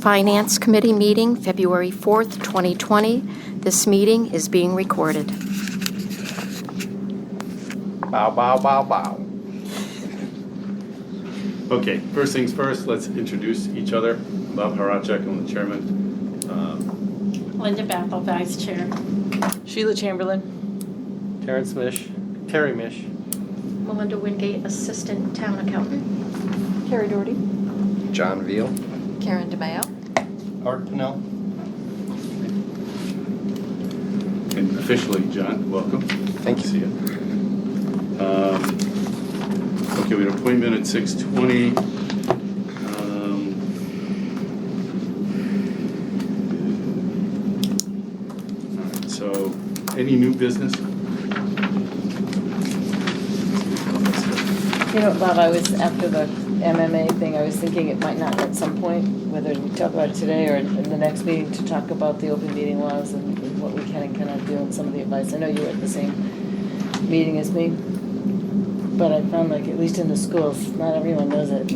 Finance Committee meeting, February 4th, 2020. This meeting is being recorded. Bow, bow, bow, bow. Okay, first things first, let's introduce each other. Bob Haracek, I'm the chairman. Linda Bethel, Vice Chair. Sheila Chamberlain. Terrence Mish. Terry Mish. Melinda Wingate, Assistant Town Accountant. Carrie Doherty. John Veal. Karen DeMayo. Art Pennell. And officially, John, welcome. Thank you. See you. Okay, we had an appointment at 6:20. All right, so any new business? You know, Bob, I was, after the MMA thing, I was thinking it might not at some point, whether we talk about it today or in the next meeting, to talk about the open meeting laws and what we can and cannot do and some of the advice. I know you were at the same meeting as me, but I found like, at least in the schools, not everyone knows it.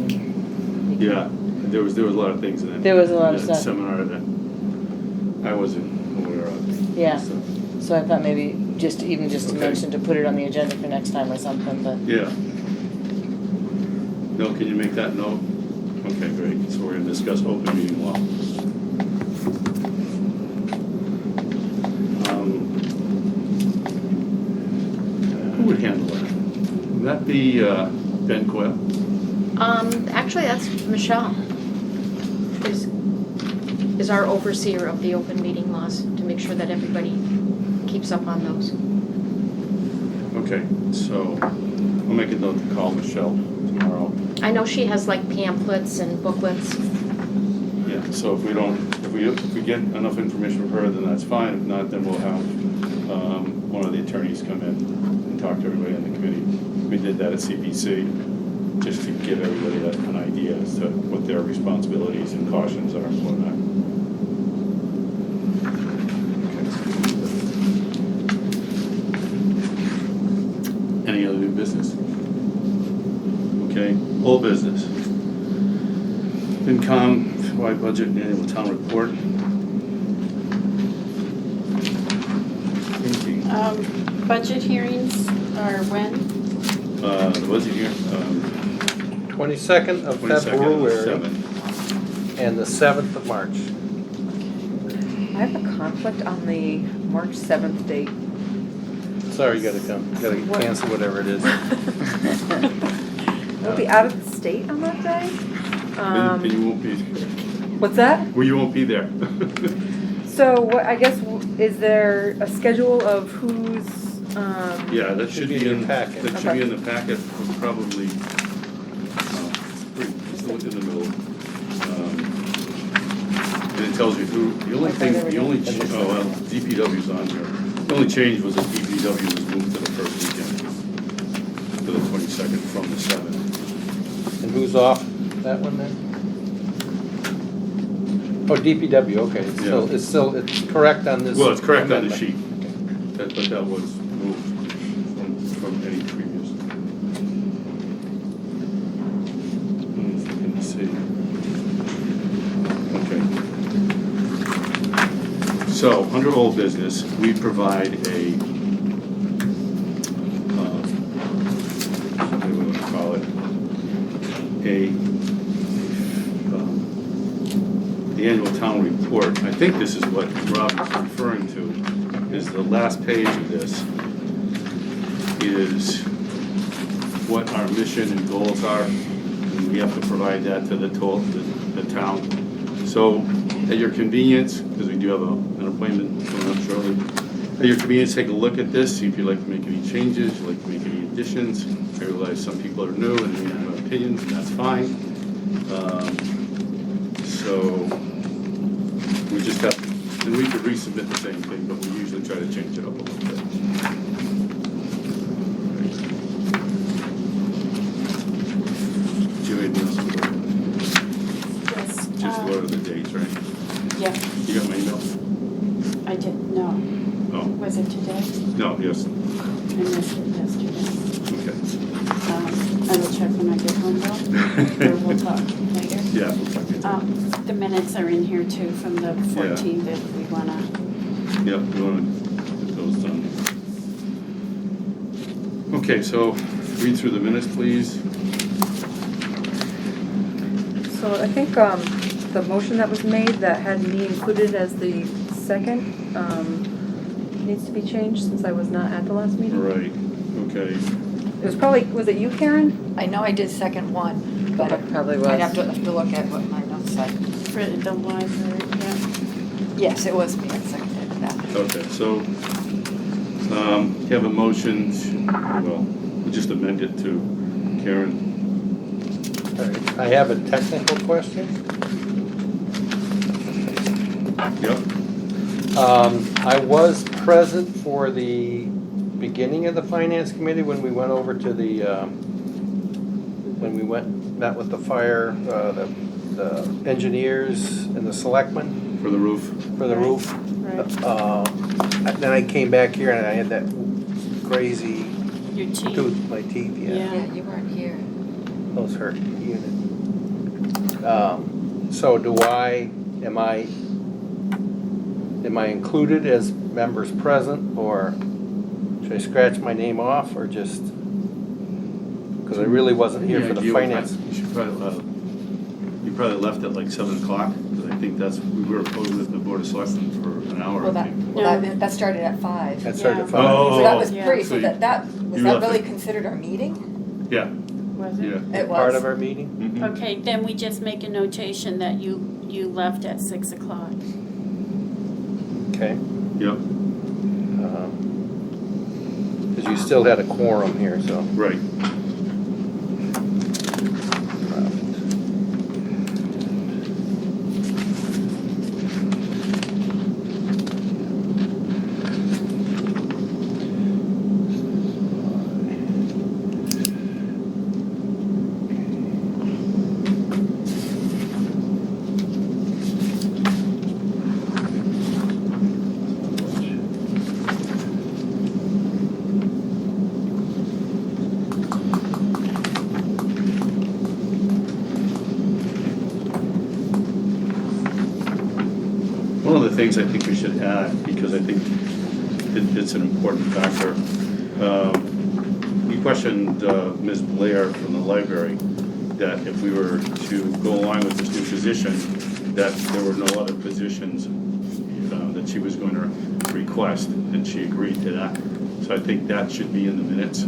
Yeah, there was a lot of things in that. There was a lot of in that stuff. Seminar that I wasn't aware of. Yeah. So, So I thought maybe just to Okay. mention to put it on the agenda for next time or something, but. yeah. Bill, can you make that note? Okay, great. So we're going to discuss open meeting law. Who would handle that? Would that be Ben Coyle? Actually, that's Michelle. Is our overseer of the open meeting laws to make sure that everybody keeps up on those. Okay, so I'll make a note to call Michelle tomorrow. I know she has like pamphlets and booklets. Yeah, so if we get enough information from her, then that's fine. If not, then we'll have one of the attorneys come in and talk to everybody on the committee. We did that at CPC, just to give everybody an idea as to what their responsibilities and cautions are and whatnot. Okay. Any other new business? Okay, old business. FinCom, FY budget and annual town report. Anything? Budget hearings are when? The budget here, 22nd of 22nd, February 7th. and the 7th of March. I have a conflict on the March 7th date. Sorry, you gotta come. You gotta What? cancel whatever it is. We'll be out of the state on that day. Then you won't be, What's that? well, you won't be there. So what, I guess, is there a schedule of who's, Yeah, that should be in your in, packet. that should be in the packet, probably, it's in the middle. And it tells you who, the only thing, DPW's on here. The only change was that DPW was moved to the first weekend, to the 22nd from the 7th. And who's off that one then? Oh, DPW, okay. It's correct on this. Well, it's correct on the amendment. sheet, but that was moved from any previous. Let me see. Okay. So, under old business, we provide a, something we would call it, the annual town report. I think this is what Rob is referring to, is the last page of this is what our mission and goals are, and we have to provide that to the town. So at your convenience, because we do have an appointment coming up shortly, at your convenience, take a look at this, see if you'd like to make any changes, you'd like to make any additions. I realize some people are new and may have opinions, and that's fine. So we just have, and we could resubmit the same thing, but we usually try to change it up a little bit. Do you have anything else? Yes. Just what are the dates, right? Yeah, You got my email? I did, no. Oh, Was it today? no, yes, I missed it yesterday. okay. I will check when I get home though, or we'll talk later. Yeah, we'll talk it. The minutes are in here too from the 14th if we wanna. Yep, we want to get those done. Okay, so read through the minutes, please. So I think the motion that was made that had me included as the second needs to be changed since I was not at the last meeting. Right, okay. It was probably, was it you, Karen? I know I did second one, but It probably was. I'd have to look at what my notes said. For the library, yeah. Yes, it was me that seconded that. Okay, so, you have a motion, well, we'll just amend it to Karen. All right. I have a technical question. Yep, I was present for the beginning of the finance committee when we went over to the, when we met with the fire, the engineers and the selectmen for the roof. for the Right. roof. Right. Then I came back here and I had that crazy Your teeth. tooth, my teeth, Yeah. Yeah, you weren't here. Those hurt unit. So am I included as members present, or should I scratch my name off, or just, because I really wasn't here Yeah, for the you- finance. You should probably, you probably left at like 7 o'clock, because I think we were opposed with the Board of Selectmen for an hour, Well, I that, think. well, that started at 5. That started at Yeah. 5. Oh. So that was Yeah. pre, So so that was you that left really it. considered our meeting? Yeah, Was it? yeah. It Part was. of our meeting? Mhm. Okay, then we just make a notation that you left at 6 o'clock. Okay. Yep, Because you still had a quorum here, so. right. One of the things I think we should add, because I think it's an important factor, we questioned Ms. Blair from the library that if we were to go along with this new position, that there were no other positions that she was going to request, and she agreed to that. So I think that should be in the minutes.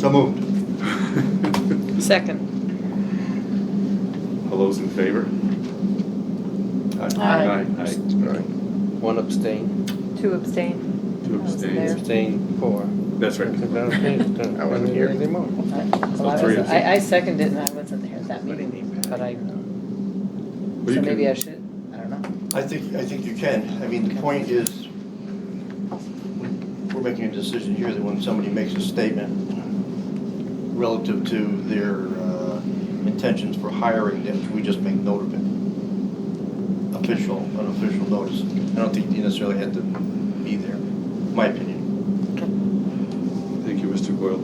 So moved. Second. All those in favor? Aye. Aye. All right. One abstain. 2 abstain. Two abstains. Abstain for. That's right. I wasn't here anymore. Well, three of you. I seconded it and I wasn't there at that meeting, but I, Well, so you maybe can- I should, I don't know. I think you can. I mean, the point is, we're making a decision here that when somebody makes a statement relative to their intentions for hiring, that we just make note of it. An official notice. I don't think you necessarily had to be there, my opinion. Thank you, Mr. Boyle.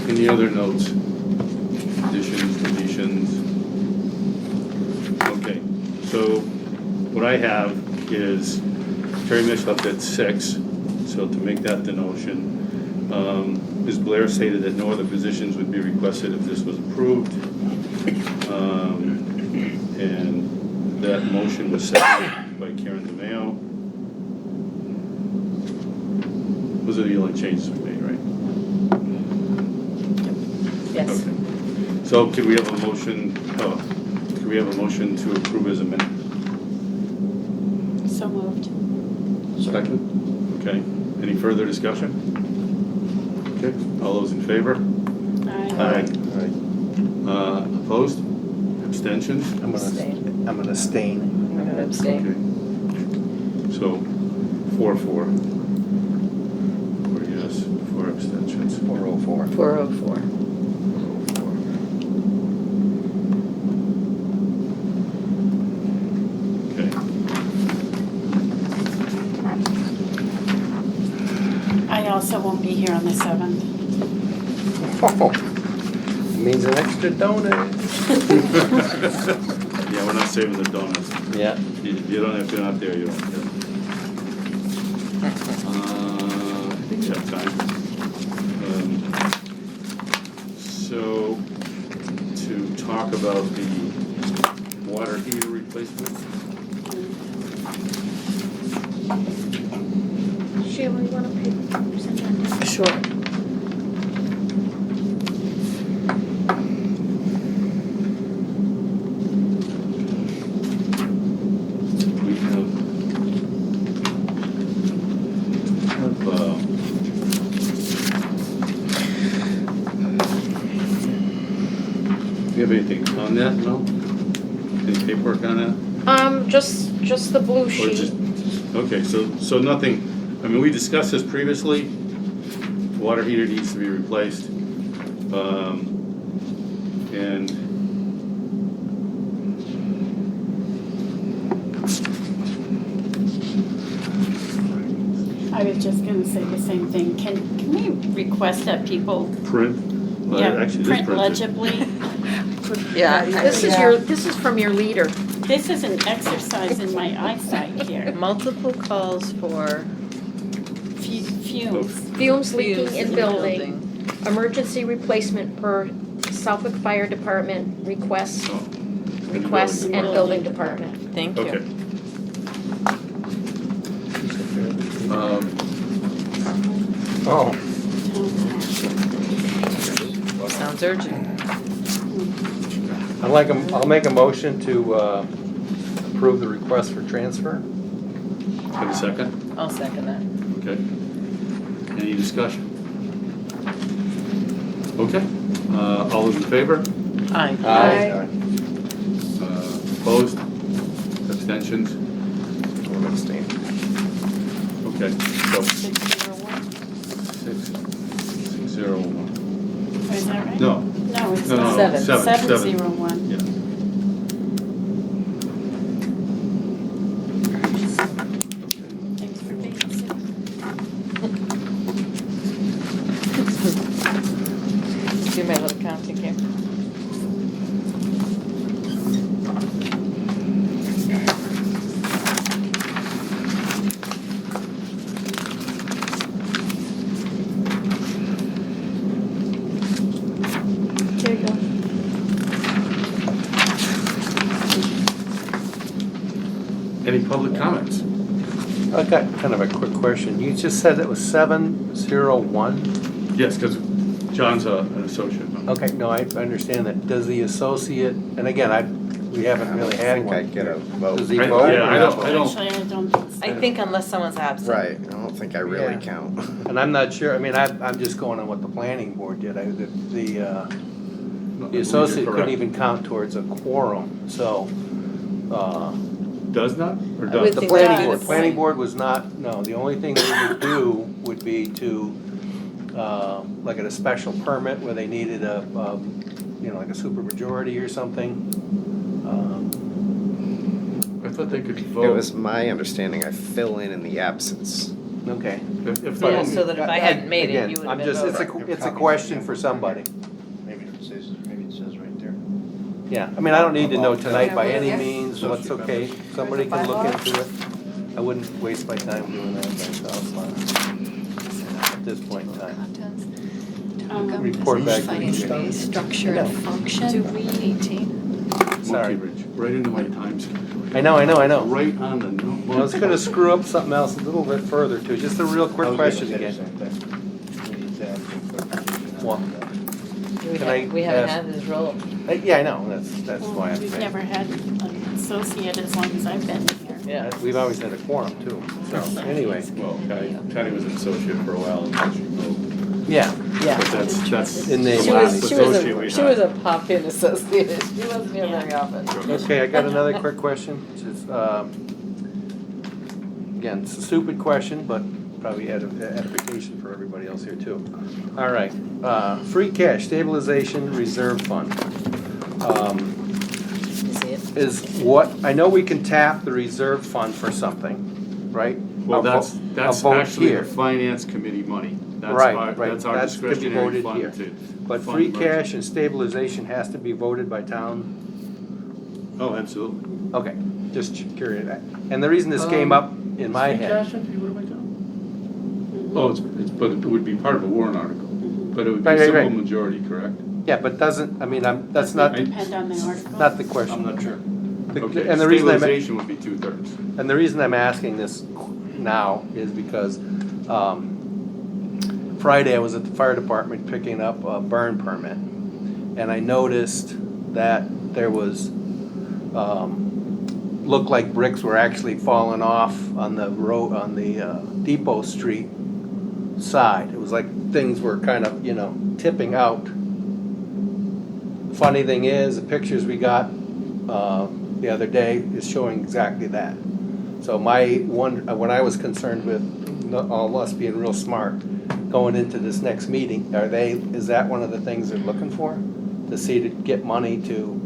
Any other notes? Additions, deletions? Okay, so what I have is Terry Mish left at 6, so to make that the notion. Ms. Blair stated that no other positions would be requested if this was approved. And that motion was seconded by Karen DeMayo. Those are the only changes we made, right? Yes. Okay. So can we have a motion, can we have a motion to approve as amended? So moved. Second. Okay, any further discussion? Okay, all those in favor? Aye. Opposed? Abstentions? I'm Abstain. gonna abstain. I'm gonna abstain. Okay. So, 4-4. 4 yes, 4 abstentions. 404. 404. Okay. I also won't be here on the 7th. Oh, means an extra donut. Yeah, we're not saving the donuts. Yeah. You don't, if you're not there, you don't get it. I think you have time. So, to talk about the water heater replacement. Sheila, you want to send that down? Sure. We have, do you have anything on that, no? Any paperwork on that? Just the blue Or sheet. just, okay, so nothing, I mean, we discussed this previously, water heater needs to be replaced. And I was just gonna say the same thing. Can we request that people, print, well, yeah, actually, print this legibly? Yeah. This is from your leader. This is an exercise in my eyesight here. Multiple calls for Fumes. Fumes leaking fumes in building. Emergency replacement per Southwick Fire Department requests and building department. Thank you. Okay. Oh, Sounds urgent. I'll make a motion to approve the request for transfer. Have a second? I'll second that. Okay. Any discussion? Okay, all those in favor? Aye. Aye. Opposed? Abstentions? I'll abstain. Okay, so 601. 601. Is that right? No, No, it's no, not. no, Seven. 701. Yeah. Thanks for babysitting. Do my little counting here. There you go. Any public comments? I've got kind of a quick question. You just said it was 701? Yes, because John's an associate. Okay, no, I understand that. Does the associate, and again, we haven't really had one. I think I'd get a vote. Does he I- vote? yeah, I don't- Actually, I don't think so. I think unless someone's absent. Right, I don't think I really Yeah. count. And I'm not sure, I mean, I'm just going on what the planning board did. The associate couldn't even count towards a quorum, so, Does not, or I does? would the think planning that board, is- planning board was not, no, the only thing they would do would be to, like at a special permit where they needed a, like a supermajority or something. I thought they could It vote. was my understanding I fill in the absence. Okay. If Yeah, someone- so that if I hadn't made it, Again, you would I'm have been just, voting. it's a question for somebody. Maybe it says right there. Yeah, I mean, I don't need to know tonight by Yeah, any yeah. means, what's okay, somebody can look into it. I wouldn't waste my time doing that myself, at this point in time. Contents. Um, Report back to Finance you. committee structure and function. Do we- 18. Sorry. Monkey Ridge, right into my time schedule. I know. Right on the no. I was gonna screw up something else a little bit further too. Just a real I quick was question gonna again. say the same thing. We need to have some clarification What? on that. Can I We haven't ask- had this role. Yeah, I know. That's why I'm We've saying. never had an associate as long as I've been here. Yeah. We've always had a quorum too. So anyway, Well, Patty was an associate for a while and then she moved. yeah. Yeah. But that's In the the She last was, associate we she was had. a pop-in associate. She wasn't here very often. Okay, I got another quick question, which is, again, it's a stupid question, but probably edification for everybody else here too. All right, free cash stabilization reserve fund. You see it? Is what, I know we can tap the reserve fund for something, right? Well, A that's, vo- a that's vote actually here. the finance committee money. That's Right, our- right. That's our That's to be discretionary voted here. fund to. But fund free emergency. cash and stabilization has to be voted by town. Oh, absolutely. Okay, just curious. And the reason this came up in my Free head. cash have to be voted by town? Oh, but it would be part of a warrant article, but it would be Right, a right, simple right. majority, correct? Yeah, but doesn't, I mean, that's not, Depend on the article. not the question. I'm not sure. The- Okay, And the reason stabilization would be 2/3. and the reason I'm asking this now is because, Friday I was at the fire department picking up a burn permit. And I noticed that there was, looked like bricks were actually falling off on the road, on the, Depot Street side. It was like things were kind of, tipping out. Funny thing is, the pictures we got the other day is showing exactly that. So what I was concerned with, all us being real smart, going into this next meeting, is that one of the things they're looking for? To see, to get money to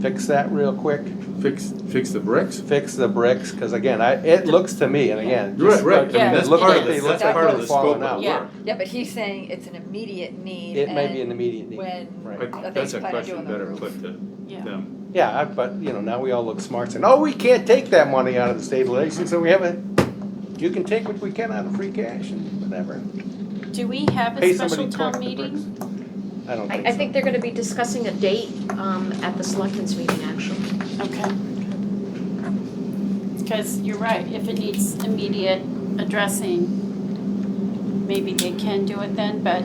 fix that real quick? Fix the bricks? Fix the bricks, because again, it looks to me, and again. Right, just- right, I I mean, mean, it that's looked part like of they the, looked that's like part they of were the scope falling of out. the Yeah. work. Yeah, but he's saying it's an immediate need. It may be an and immediate need. When Right. But are they that's a planning on question doing the better roof? put to Yeah. them. Yeah, but, now we all look smart saying, oh, we can't take that money out of the stabilization, so we haven't, you can take what we can out of free cash and whatever. Do we have Pay a special somebody to town collect the meeting? bricks. I don't think so. I think they're gonna be discussing a date, at the selectmen's meeting, actually. Okay. Because you're right, if it needs immediate addressing, maybe they can do it then, but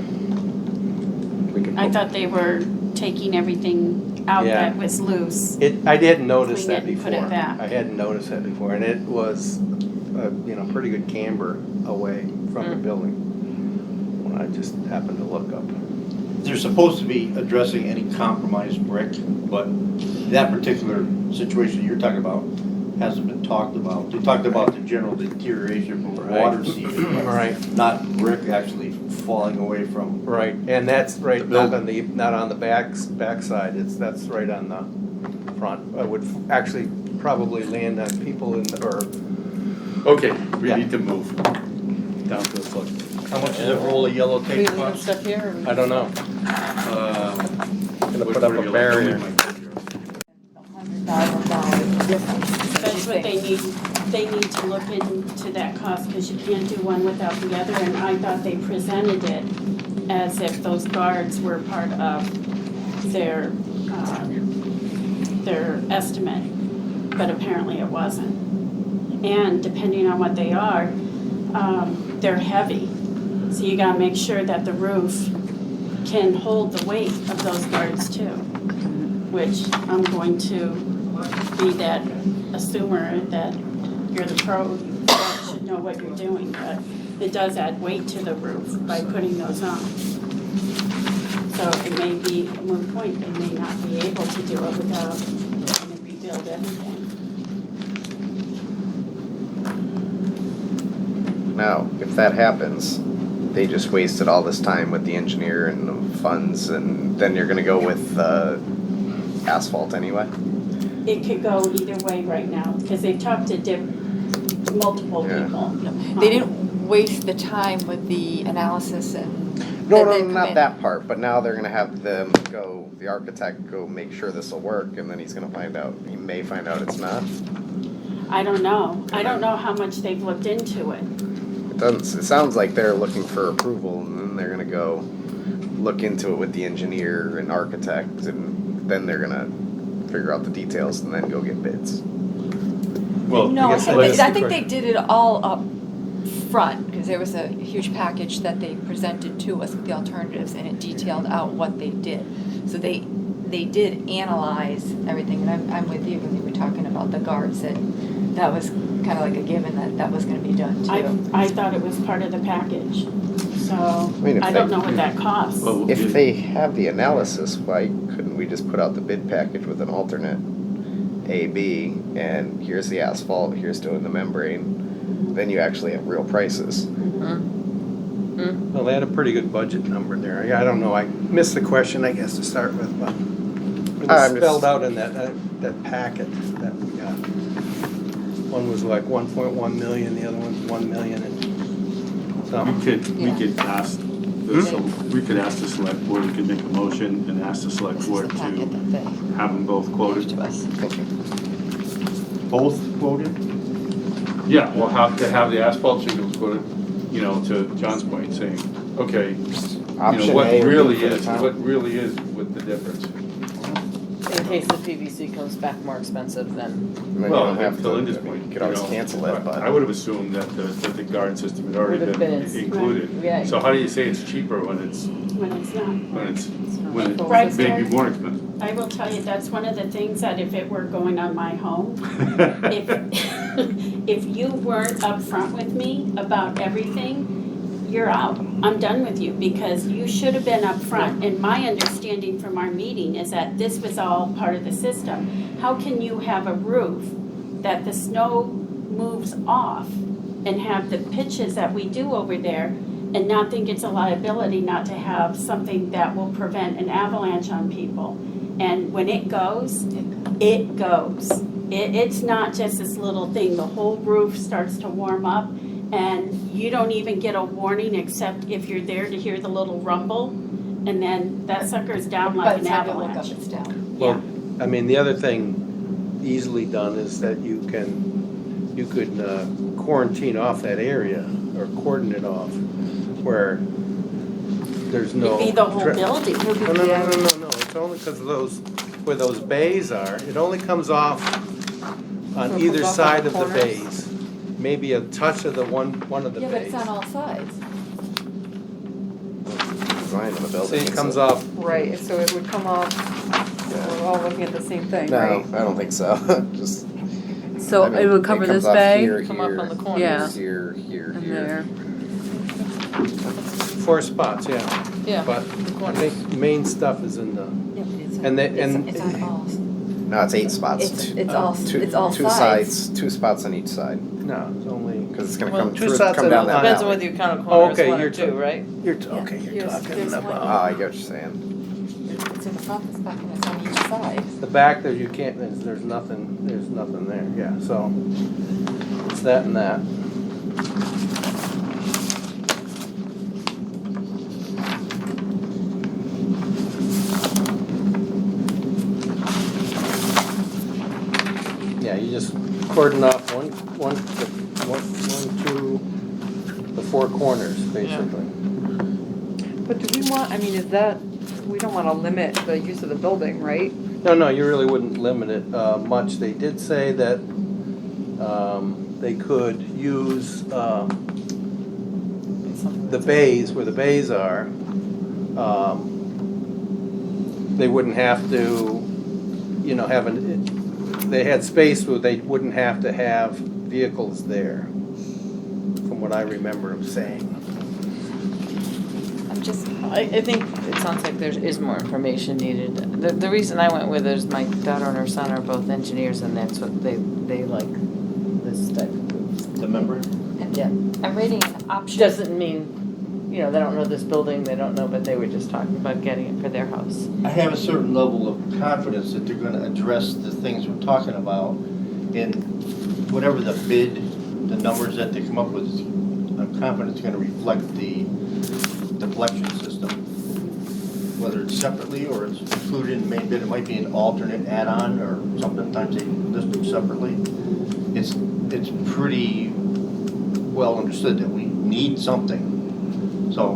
We can I put- thought they were taking everything out Yeah. that was loose. I didn't notice Clean that it and before. put it back. I hadn't noticed that before, and it was, pretty good camber away from the building. When I just happened to look up. They're supposed to be addressing any compromised brick, but that particular situation you're talking about hasn't been talked about. They talked about the general deterioration from the Right. water seepage, but Right. not brick actually falling away from. Right, and that's right, The building. not on the backside, that's right on the front. I would actually probably land on people or, Okay, we Yeah. need to move down to the select. How much does a roll of yellow We tape leaving cost? stuff here? I don't know. Gonna put up a barrier. $100,000 difference. That's what they need to look into that cost, because you can't do one without the other, and I thought they presented it as if those guards were part of their estimate, but apparently it wasn't. And depending on what they are, they're heavy, so you gotta make sure that the roof can hold the weight of those guards too, which I'm going to be that assumer that you're the pro, you should know what you're doing, but it does add weight to the roof by putting those on. So it may be a moot point, they may not be able to do it without having to rebuild everything. Now, if that happens, they just wasted all this time with the engineer and the funds, and then you're gonna go with asphalt anyway? It could go either way right now, because they've talked to multiple Yeah. people. They didn't waste the time with the analysis and. No, then come not in. that part, but now they're gonna have them go, the architect go make sure this will work, and then he may find out it's not. I don't know. I don't know how much they've looked into it. It sounds like they're looking for approval, and then they're gonna go look into it with the engineer and architect, and then they're gonna figure out the details, and then go get bids. Well, No, I guess think, that is the I think they question. did it all up front, because there was a huge package that they presented to us with the alternatives, and it detailed out what they did. So they did analyze everything, and I'm with you when you were talking about the guards, that was kind of like a given that was gonna be done too. I thought it was part of the package, so mean, if I don't they- know what that costs. Well, If they have the analysis, why couldn't we just put out the bid package with an alternate A, B, and here's the asphalt, here's doing the membrane, then you actually have real prices. Well, they had a pretty good budget number there. I don't know, I missed the question, I guess, to start with, but it I'm was just- spelled out in that packet that we got. One was like 1.1 million, the other one's 1 million and We something. could ask, we could ask the select board, we could make a motion and ask the select This is the board to packet that they have them both gave quoted. to us. Both quoted? Yeah, we'll have to have the asphalt shingles quoted, you know, to John's point, saying, okay, you Option know, what A would be really for the is, town. what really is with the difference. In case the PVC comes back more expensive than, And then you Well, don't have to Linda's I mean, point, You could always know, cancel it, but. I would have assumed that the guard system had already Would have been been included. yeah. So how do you say it's cheaper when it's When it's not. Right, Right, maybe Gary? more expensive? I will tell you, that's one of the things that if it were going on my home, if you weren't upfront with me about everything, you're out. I'm done with you because you should have been upfront. And my understanding from our meeting is that this was all part of the system. How can you have a roof that the snow moves off and have the pitches that we do over there and not think it's a liability not to have something that will prevent an avalanche on people? And when it goes, it goes. It's not just this little thing. The whole roof starts to warm up and you don't even get a warning except if you're there to hear the little rumble and then that sucker's down By like the an time you look up, avalanche. it's down. Well, I mean, the other thing easily done is that you could quarantine off that area or cordon it off where there's no. It'd be the whole tra- building. No, it's only because of those, where those bays are, it only comes off So on it either comes off side on of the the corners? bays. Maybe a touch of the one of the Yeah, but bays. it's on all sides. Design of the See, building. it comes so- off, Right, so it would come off, we're all looking at the same thing, No, right? I don't think so. Just. So I mean, it would cover comes this off bay Here, come up here, on the corners. Yeah. Here, here, and here. there. 4 spots, yeah. yeah. But I think main stuff is in the, Yeah, but it's And they- it's- and- it's on all. No, it's 8 spots. It's all Two- it's all two sides. 2 spots on each side, no, it's only, because it's gonna Well, come two through, sides come of down the that Depends on valley. whether you count a Oh, corner okay, as one you're or two, right? you're Yes, talking there's one. about. Oh, I get what you're saying. It's in the front, it's back, and it's on each side. The back there, you can't, there's nothing there, yeah, so it's that and that. Yeah, you just cordon off the 4 corners, basically. But do we want, I mean, is that, we don't wanna limit the use of the building, right? No, you really wouldn't limit it much. They did say that they could use the bays, where the bays are. They wouldn't have to, they had space where they wouldn't have to have vehicles there, from what I remember them saying. I'm just, I think it sounds like there is more information needed. The reason I went with it is my daughter and her son are both engineers, and that's what they like, this type of roof. The membrane? Yeah. I'm reading an option. Doesn't mean, they don't know this building, they don't know, but they were just talking about getting it for their house. I have a certain level of confidence that they're gonna address the things we're talking about in whatever the bid, the numbers that they come up with, I'm confident it's gonna reflect the deflection system. Whether it's separately or it's included in the main bid, it might be an alternate add-on or sometimes they list them separately. It's pretty well understood that we need something. So,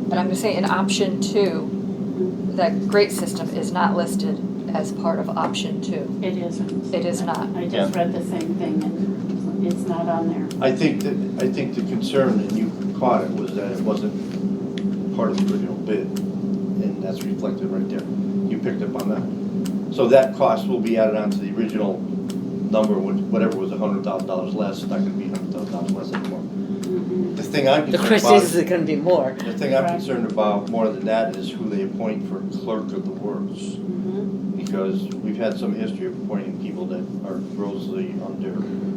But I'm gonna say in option 2, that grate system is not listed as part of option 2. It isn't. It is not. I just read the same thing and it's not on there. I think the concern, and you caught it, was that it wasn't part of the original bid, and that's reflected right there. You picked up on that. So that cost will be added onto the original number, whatever was $100,000 less, it's not gonna be $100,000 less anymore. The thing I'm The concerned question is, is about, it gonna be more? the thing I'm concerned about more than that is who they appoint for clerk of the works. Because we've had some history of appointing people that are grossly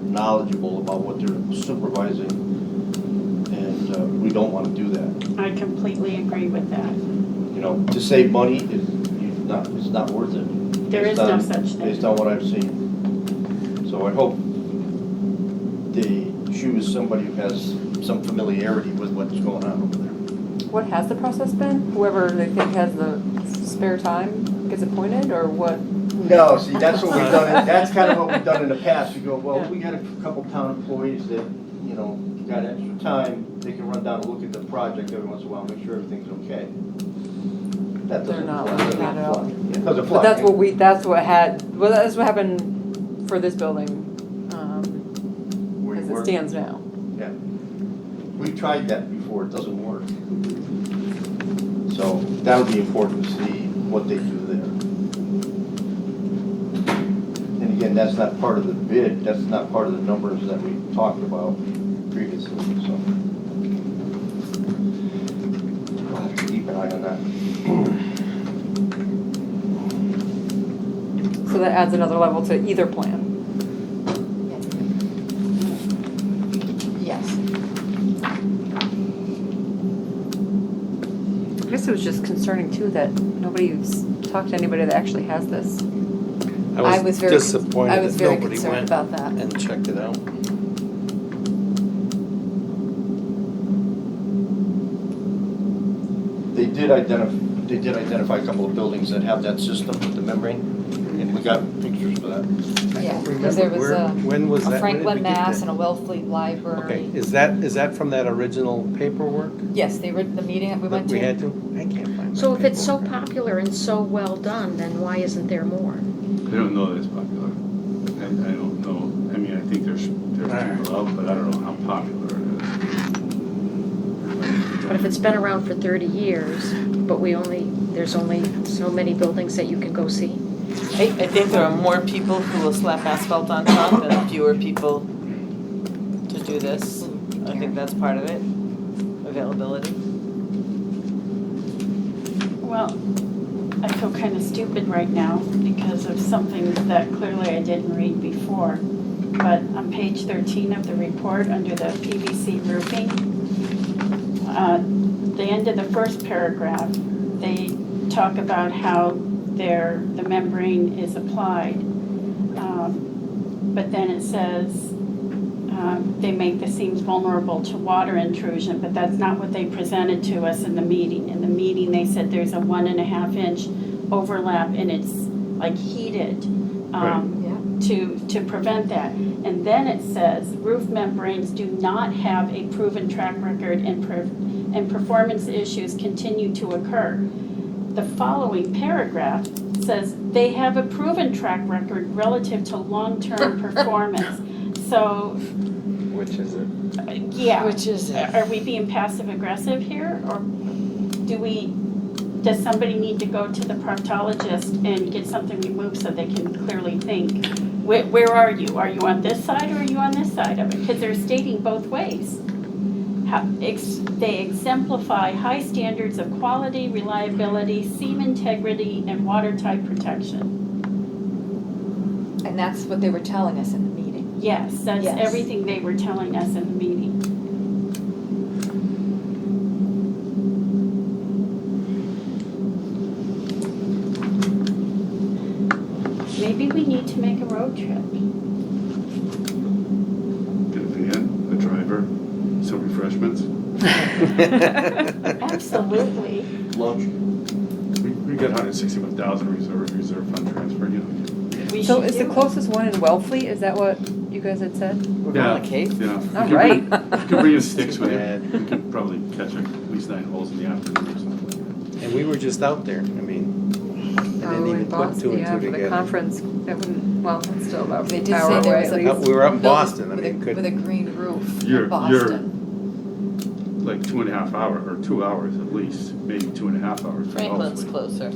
knowledgeable about what they're supervising, and we don't want to do that. I completely agree with that. You know, to save money, it's not worth it. There is no such thing. Based on what I've seen. So I hope they choose somebody who has some familiarity with what's going on over there. What has the process been? Whoever they think has the spare time gets appointed, or what? No, see, that's what we've done, that's kind of what we've done in the past. We go, well, we got a couple town employees that, you know, got extra time, they can run down and look at the project every once in a while, make sure everything's okay. That They're doesn't not fly. like that at all. Yeah, doesn't But fly. that's what happened for this building, We as it work- stands now. Yeah. We've tried that before, it doesn't work. So that'll be important to see what they do there. And again, that's not part of the bid, that's not part of the numbers that we talked about previously, so. We'll have to keep an eye on that. So that adds another level to either plan. Yes. I guess it was just concerning too that nobody's talked to anybody that actually has this. I was very disappointed I was that very nobody concerned went about that. and checked it out. They did identify a couple of buildings that have that system with the membrane, and we got pictures for that. Yeah, Remember because there was where- when was a that? When did we Franklin, get Mass. that? and a Wellfleet Library. Okay, is that from that original paperwork Yes, they were, the meeting that we that went we to. had to? I can't find So that if it's so paperwork. popular and so well done, then why isn't there more? I don't know that it's popular. I don't know. I mean, I think there's people out, but I don't know how popular it But if it's been around for 30 years, but there's only so many buildings that you can go see. I think there are more people who will slap asphalt on top and fewer people to do this. I think that's part of it, availability. Well, I feel kind of stupid right now because of something that clearly I didn't read before. But on page 13 of the report, under the PVC roofing, the end of the first paragraph, they talk about how the membrane is applied. But then it says they make the seams vulnerable to water intrusion, but that's not what they presented to us in the meeting. In the meeting, they said there's a 1.5 inch overlap and it's like heated to prevent that. And then it says roof membranes do not have a proven track record and performance issues continue to occur. The following paragraph says they have a proven track record relative to long-term performance. So, Which is it? yeah. Which is it? Are we being passive aggressive here, or does somebody need to go to the proctologist and get something removed so they can clearly think, where are you? Are you on this side or are you on this side of it? Because they're stating both ways. They exemplify high standards of quality, reliability, seam integrity, and watertight protection. And that's what they were telling us in the meeting. Yes, that's Yes. everything they were telling us in the meeting. Maybe we need to make a road trip. is. Get a van, a driver, some refreshments. Absolutely. Lunch. We got 161,000 reserve fund transfer, you know. We So should is the do it. closest one in Wellfleet, is that what you guys had said? We're going to Cape? Yeah. All right. You could bring your sticks with you. You could probably catch at least 9 holes in the afternoon or something. And we were just out there. I mean, didn't even put two and Yeah, two for the together. conference, that wouldn't, well, it's still about They an did hour say there away was at a. least. No, we were up in building Boston, I mean, With a green roof You're- in Boston. Like 2.5 hours, or 2 hours at least, maybe 2.5 hours. from Franklin's Wellesley. closer.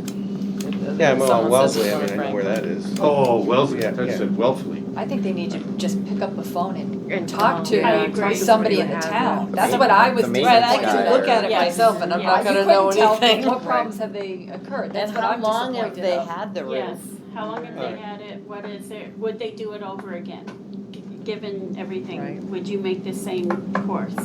Yeah, well, Someone Wellesley, says I it's mean, I know where Franklin. that is. Oh, Wellesley, Yeah, I thought you yeah. said Wellfleet. I think they need to just pick up the phone and And talk to yeah, I agree. talk to somebody in who the has town. it. That's what I was The disappointed Right, maintenance I guy can look at it Yes. myself and I'm Yeah. not You gonna couldn't know tell anything. what problems have they occurred, that's And what how I'm long have disappointed they of. had the roof? Yes, how long have they Alright. had it, what is it, would they do it over again? Given everything, Right. would you make the same course?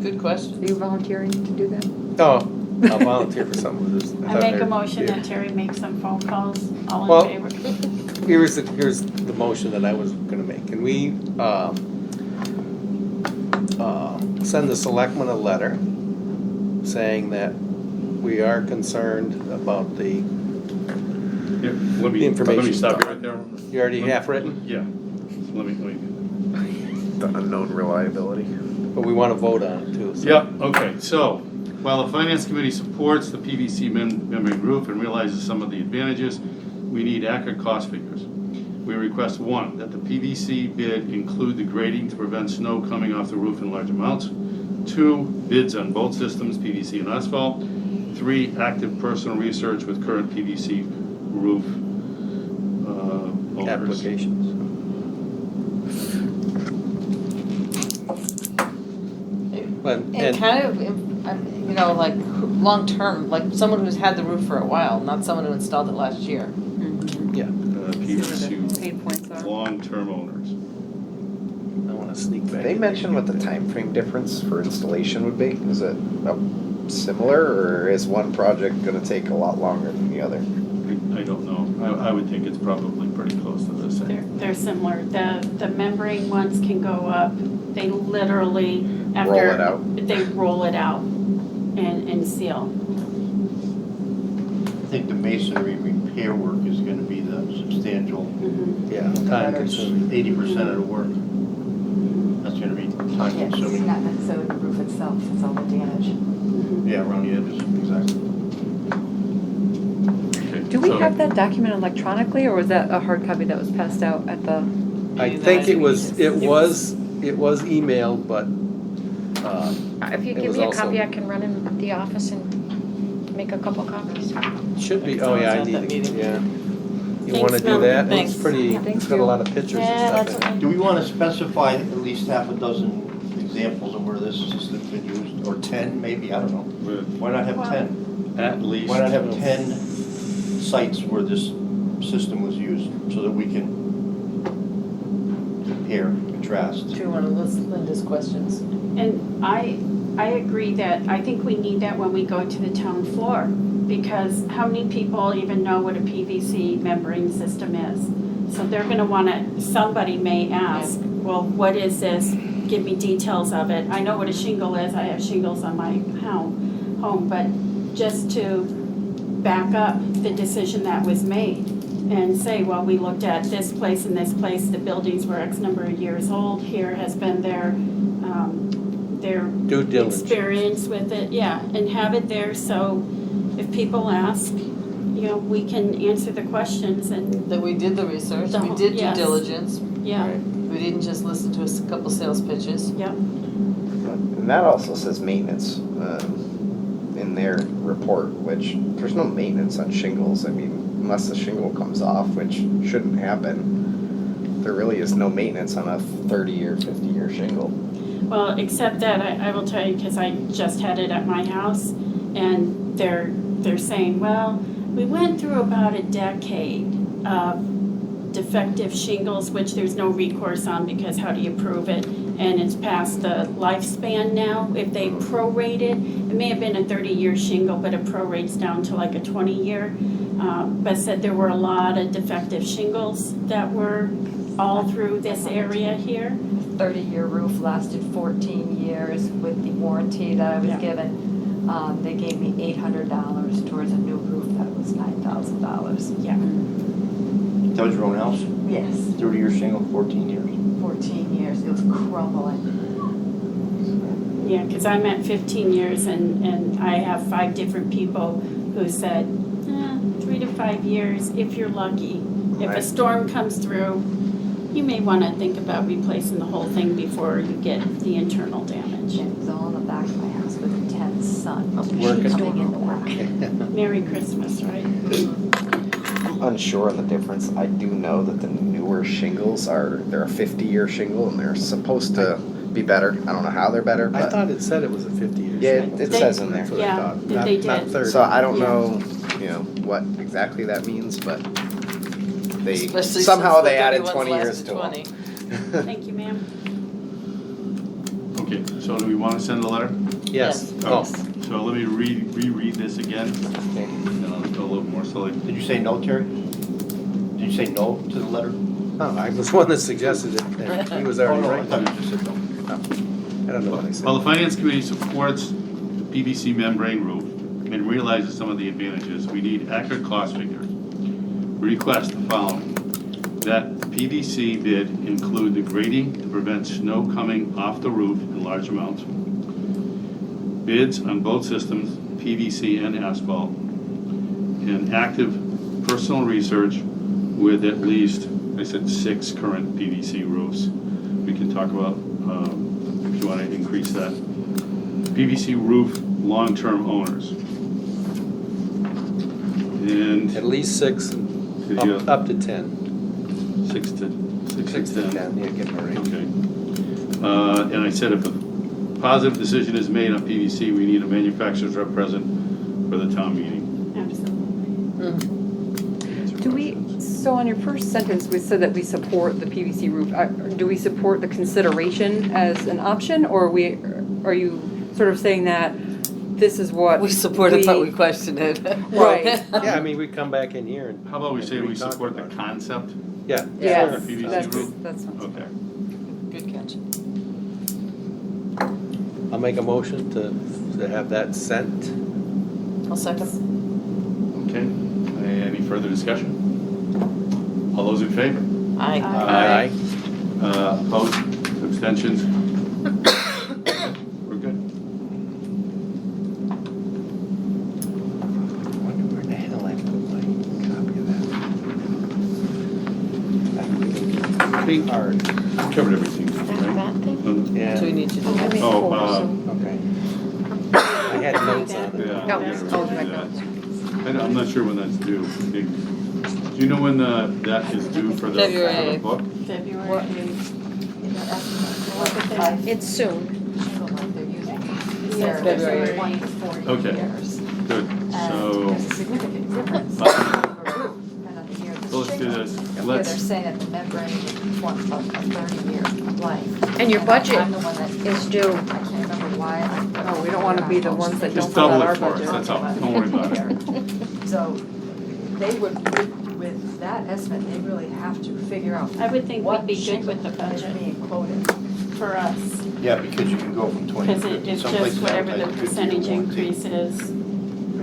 Good question. Are you volunteering to do that? Oh, I'll volunteer for some of this. I make a motion that Terry makes some phone calls, all Well- in favor? Here's the motion that I was gonna make. Can we, send the selectmen a letter saying that we are concerned about the, Yeah, let me Information. stop you right there. you already half written, Yeah, let me. The unknown reliability. but we wanna vote on it too. so- Yeah, okay, so, while the Finance Committee supports the PVC membrane roof and realizes some of the advantages, we need accurate cost figures. We request, one, that the PVC bid include the grading to prevent snow coming off the roof in large amounts. Two, bids on both systems, PVC and asphalt. Three, active personal research with current PVC roof owners. Applications. But, And and, kind of, you know, like, long-term, like someone who's had the roof for a while, not someone who installed it last year. yeah, See what the PVC pain points are. long-term owners. I wanna sneak back. Did they in mention there. what the time frame difference for installation would be? Is it similar, or is one project gonna take a lot longer than the other? I don't know. I would think it's probably pretty close to the same. They're similar, the membrane ones can go up, they literally, after. Roll it out. They roll it out and seal. I think the masonry repair work is gonna be the substantial, Mhm. Yeah, time consuming. 80% of the work. That's gonna be time Yes, consuming. not necessarily the roof itself, it's all the damage. Mhm. Yeah, around the edges, exactly. Okay, Do we so- have that document electronically, or was that a hard copy that was passed out at the? I Maybe think that's it was what emailed, but, If you It give was me a also- copy, I can run in the office and make a couple copies. should be, Because oh I yeah, was I at need that it, meeting. yeah. You Thanks, wanna do Mel. that? Thanks. It's pretty, Thank it's got a you. lot of pictures Yeah, and that's stuff in it. Do we wanna specify at least half a dozen examples of where this system's been used, or 10 maybe, I don't know. With Why not have Well- 10? at least. Why not have 10 sites where this system was used, so that we can compare, contrast? To one of Linda's questions. And I agree that, I think we need that when we go to the town floor, because how many people even know what a PVC membrane system is? So they're gonna wanna, somebody may ask, well, what is this? Give me details of it. I know what a shingle is, I have shingles on my home, but just to back up the decision that was made and say, well, we looked at this place and this place, the buildings were X number of years old, here has been their Due diligence. experience with it, yeah, and have it there so if people ask, you know, we can answer the questions and, That we did the research, The we whole- did due yes. diligence, yeah, Right. we didn't just listen to a couple sales pitches. yeah. And that also says maintenance in their report, which there's no maintenance on shingles. I mean, unless the shingle comes off, which shouldn't happen, there really is no maintenance on a 30-year, 50-year shingle. Well, except that I will tell you, because I just had it at my house, and they're saying, well, we went through about a decade of defective shingles, which there's no recourse on, because how do you prove it? And it's past the lifespan now. If they prorated, it may have been a 30-year shingle, but it prorates down to like a 20-year. But said there were a lot of defective shingles that were all through this area here. 30-year roof lasted 14 years with the warranty that I was Yeah. given. They gave me $800 towards a new roof that was $9,000. Yeah. That was your own house? Yes, 30-year shingle, 14 years. 14 years, it was crumbling. Yeah, because I'm at 15 years and I have 5 different people who said, 3 to 5 years if you're lucky. If a Right. storm comes through, you may want to think about replacing the whole thing before you get the internal damage. It was all in the back of my house with intense sun. Working. Coming in the back. Merry Christmas, right? I'm unsure of the difference. I do know that the newer shingles they're a 50-year shingle and they're supposed to be better. I don't know how they're better, I but thought it said it was a 50-year. yeah, shingle. it They- says in there. That's what I Yeah, thought. they Not- did. Not 30. So I don't Yeah. know, what exactly that means, but they Especially somehow since they the added 30 20 ones years lasted to 20. them. Thank you, ma'am. Okay, so do we want to send a letter? Yes. Yes. Oh, So let me reread this again, okay. and I'll go a little more slowly. Did you say no, Terry? Did you say no to the letter? Oh, I was the one that suggested it, and he was already Oh, no, I right. thought you just said no. I don't know what I said. While the Finance Committee supports the PVC membrane roof and realizes some of the advantages, we need accurate cost figures. We request the following: that the PVC bid include the grading to prevent snow coming off the roof in large amounts, bids on both systems, PVC and asphalt, and active personal research with at least, I said 6 current PVC roofs. We can talk about, if you want to increase that. PVC roof long-term owners. And At least 6, Did and you- up to 10. 6 to 6 to 10, yeah, give them a range. Okay. And I said if a positive decision is made on PVC, we need a manufacturer's rep present for the town meeting. Absolutely. Do we, so on your first sentence, we said that we support the PVC roof. Do we support the consideration as an option, or are you sort of saying that this is what? We support it, but we question it. Right. Yeah, I mean, we come back in here and. How about we and say we talk support the about it. concept? Yeah. Yes, For PVC that's, roof? that's. Okay. Good catch. I'll make a motion to have that sent. I'll second. Okay. Any further discussion? All those in favor? Aye. Aye. Opposed? Abstentions? We're good. I wonder where the hell I put my copy of that. Big art. Covered everything, That right? thing? Yeah. So we need to do I that. made Oh, 4, so. Okay. I had notes on it. Yeah. No, we gotta oh, redo right, that. no. I'm not sure when that's due. Do you know when that is due for the February for the 8th. book? February 8th. It's soon. Yes, February. 1 to 4 Okay. years. Good. And So there's a significant difference Fine. in the roof and on the year of the So let's do shingle. this. Here they're Let's, saying that the membrane wants a 30-year life. And your budget I'm the one that is due. I can't remember why. Oh, we don't wanna be the ones that just don't fill double out our it for us, budget. that's all. Don't worry about it. So they would, with that estimate, they really have to figure out I would think what we'd be good with the shingle is budget being quoted. for us. Yeah, because you can go from 20 to Because 50. it's Some just places whatever the advertise 50 or percentage 110. increase is. for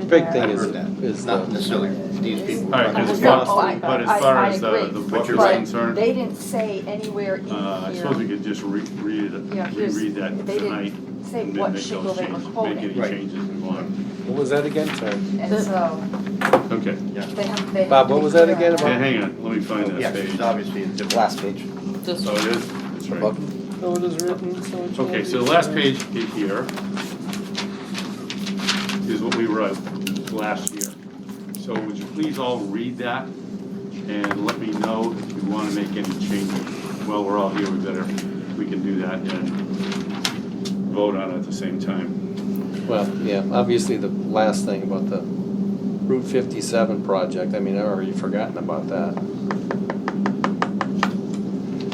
Big their- thing I've is- heard that. is Not the- necessarily these people. All right, but as it's far, cost. but as far I as the agree. book But is you're But concerned, they didn't say anywhere in I suppose we here, could just read it, Yeah, here's- reread that they didn't tonight. say and then what make shingle those they were changes, make quoting. any Right. changes we want. What was that again, sorry? And so Okay. they have Bob, to what be was that clear again on about? Okay, hang on, let me find Yeah, that 'cause page. it's obviously it's different. Last page. This So it is, that's right. Book. So it is written, so it's. Okay, so the last page here is what we wrote last year. So would you please all read that and let me know if you want to make any changes? While we're all here, we can do that and vote on it at the same time. Well, yeah, obviously the last thing about the Route 57 project, I mean, I've already forgotten about that.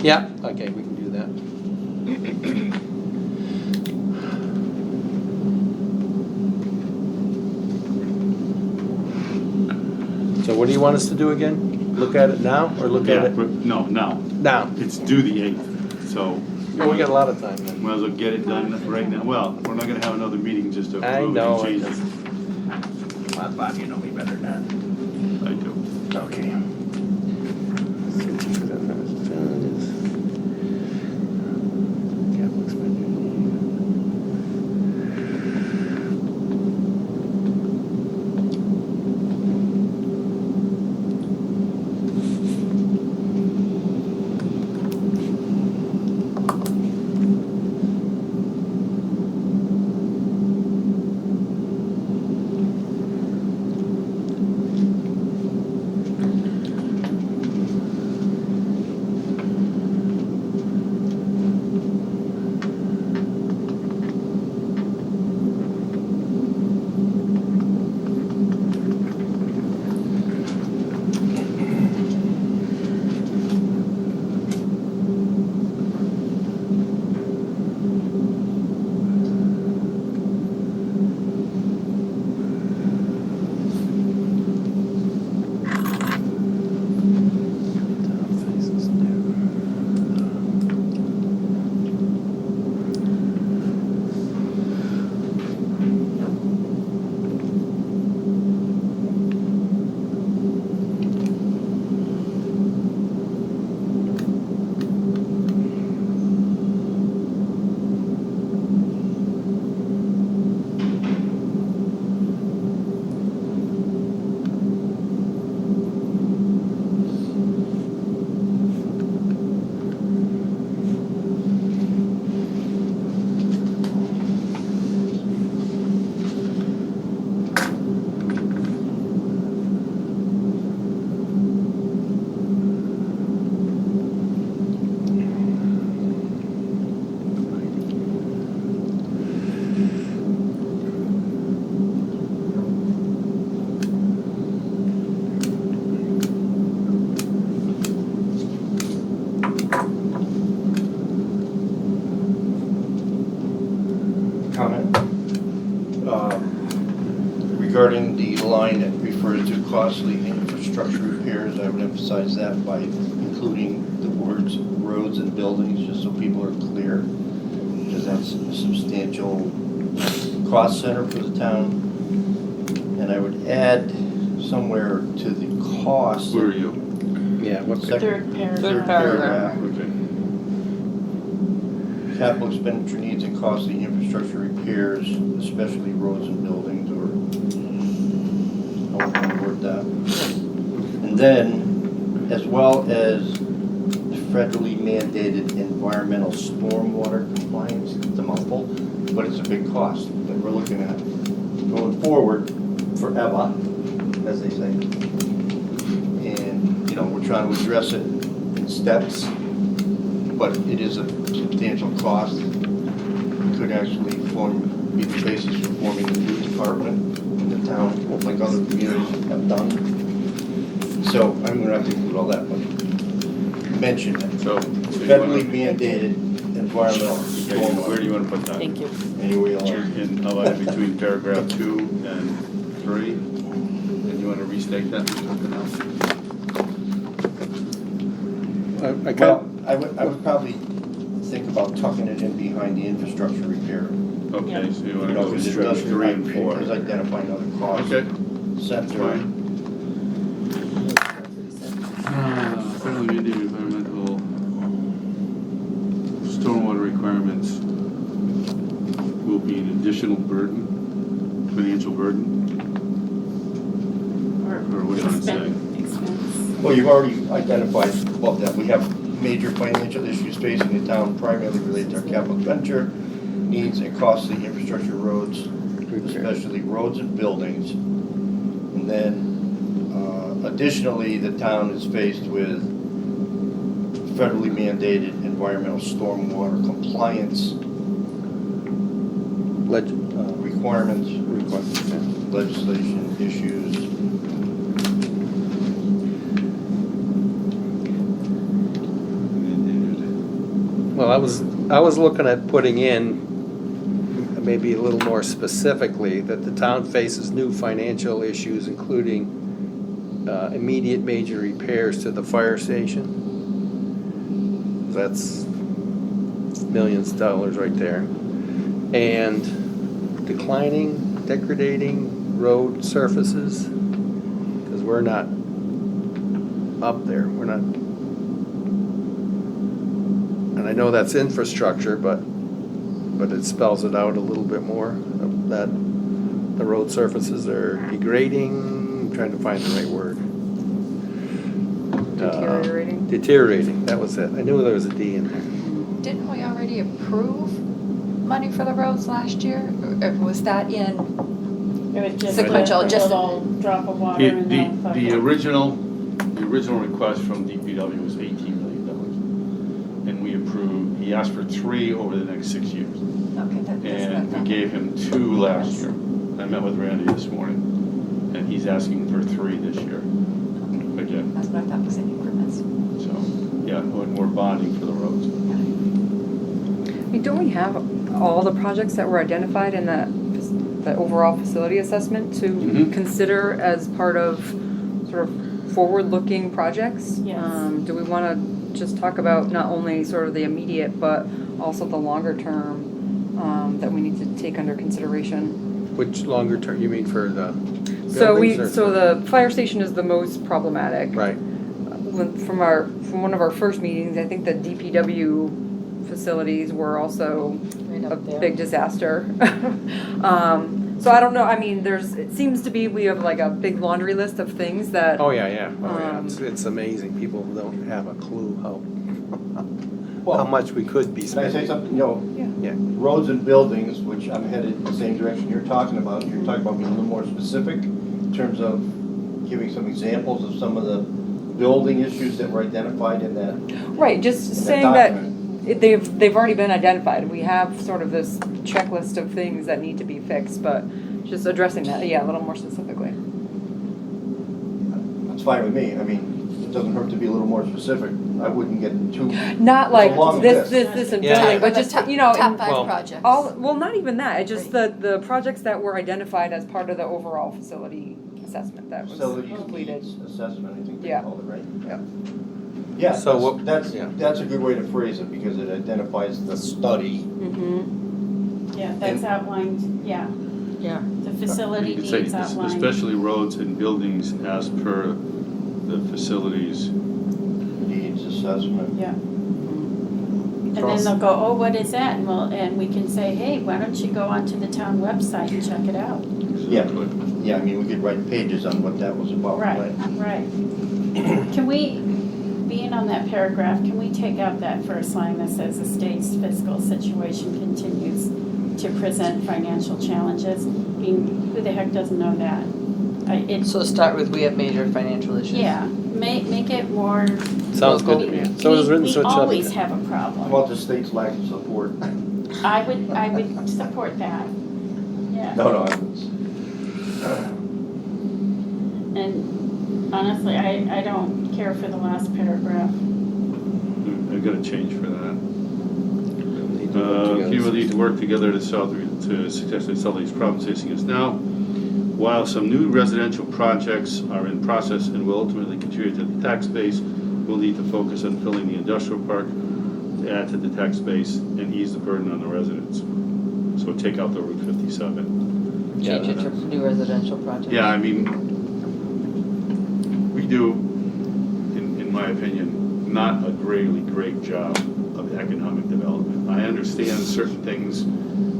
Yeah, okay, we can do that. So what do you want us to do again? Look at it now or look at Yeah, it but no, now. now? It's due the 8th, so Oh, we got a lot of time then. might as well get it done right now. Well, we're not gonna have another meeting just to I approve know, any I changes. Come on, Bob, you know me better than I do. that. Okay. Capital expenditure. regarding the line that refers to costly infrastructure repairs, I would emphasize that by including the words roads and buildings, just so people are clear, because that's a substantial cost center for the town. And I would add somewhere to the cost. Where are you? Yeah, what's Third paragraph. Third paragraph. Okay. Capital expenditure needs and costly infrastructure repairs, especially roads and buildings, or how would I word that? And then, as well as the federally mandated environmental stormwater compliance, it's a mouthful, but it's a big cost that we're looking at going forward forever, as they say. And, you know, we're trying to address it in steps, but it is a substantial cost. It could actually be the basis for forming a new department in the town, like other communities have done. So I'm gonna have to include all that, but mention it. So, Federally mandated environmental where do you stormwater, want to put that? Thank you. anywhere you like. In a line between paragraph 2 and 3? And you want to restate that or something else? Well, I would probably think about tucking it in behind the infrastructure repair. Okay, so you want You to know, go because it stretch does 3 and 4. Because identifying other costs. Okay, Center. fine. Federally mandated environmental stormwater requirements will be an additional burden, financial burden, or what do you want to say? Expense. Well, you've already identified above that. We have major financial issues facing the town primarily related to our capital expenditure needs and costly infrastructure roads, especially roads and buildings. And then additionally, the town is faced with federally mandated environmental stormwater compliance requirements, legislation issues. Well, I was looking at putting in, maybe a little more specifically, that the town faces new financial issues, including immediate major repairs to the fire station. That's millions of dollars right there. And degrading road surfaces, because we're not up there, we're not. And I know that's infrastructure, but it spells it out a little bit more, that the road surfaces are degrading, I'm trying to find the right word. Deteriorating? Deteriorating, that was it. I knew there was a D in there. Didn't we already approve money for the roads last year? Or was that in, It would just Sequential, a just- little drop of water in the bucket. The original request from DPW was $18 million. And we approved, he asked for 3 over the next 6 years. okay, that's And we gave him 2 last year. I met with Randy this morning, and he's asking for 3 this year. Again, That's what I thought was in increments. so, yeah, we're bonding for the roads. I mean, don't we have all the projects that were identified in that overall facility assessment to Mhm. consider as part of sort of forward-looking projects? Yes. Do we want to just talk about not only sort of the immediate, but also the longer term that we need to take under consideration? Which longer term, you mean for the So buildings or- the fire station is the most problematic. Right, From one of our first meetings, I think the DPW facilities were also Right a up there. big disaster. So I don't know, I mean, it seems to be, we have like a big laundry list of things that. oh yeah, Um, it's amazing, people don't have a clue how Well, much we could be Can I say spending. something? You know, Yeah, roads and buildings, which I'm headed the same direction you're talking about being a little more specific in terms of giving some examples of some of the building issues that were identified in that. Right, just that saying that document. they've already been identified. We have sort of this checklist of things that need to be fixed, but just addressing that, yeah, a little more specifically. That's fine with me. I mean, doesn't hurt to be a little more specific. I wouldn't get too, Not like It's a long this, list. and Yeah. building, but The just, top- you know, Top in five well, projects. well, not even that, it's just the projects that were identified as part of the overall facility assessment that was facility completed. needs assessment, I think they Yeah. call it, right? Yeah. Yeah, So what- that's, yeah. that's a good way to phrase it, because it identifies the study. Mm-hmm. Yeah, that's outlined, yeah. Yeah. The facility You could say needs outlined. especially roads and buildings as per the facilities. Needs assessment. Yeah. And then they'll go, oh, what is that? And we can say, hey, why don't you go onto the town website and check it out? Yeah, yeah, I mean, we could write pages on what that was about. Right, right. Can we, being on that paragraph, can we take out that first line that says the state's fiscal situation continues to present financial challenges? I mean, who the heck doesn't know that? It's, So start with, we have major financial issues. yeah, make it more. Sounds good to me. So it was written, so it We should. always have a How problem. about the state's lack of support? I would support that, yeah. No, And honestly, I don't care for the last paragraph. I've got a change for that. People need to work together to successfully solve these problems facing us now. While some new residential projects are in process and will ultimately contribute to the tax base, we'll need to focus on filling the industrial park to add to the tax base and ease the burden on the residents. So take out the Route 57. Change it to new residential projects. Yeah, I mean, we do, in my opinion, not a really great job of economic development. I understand certain things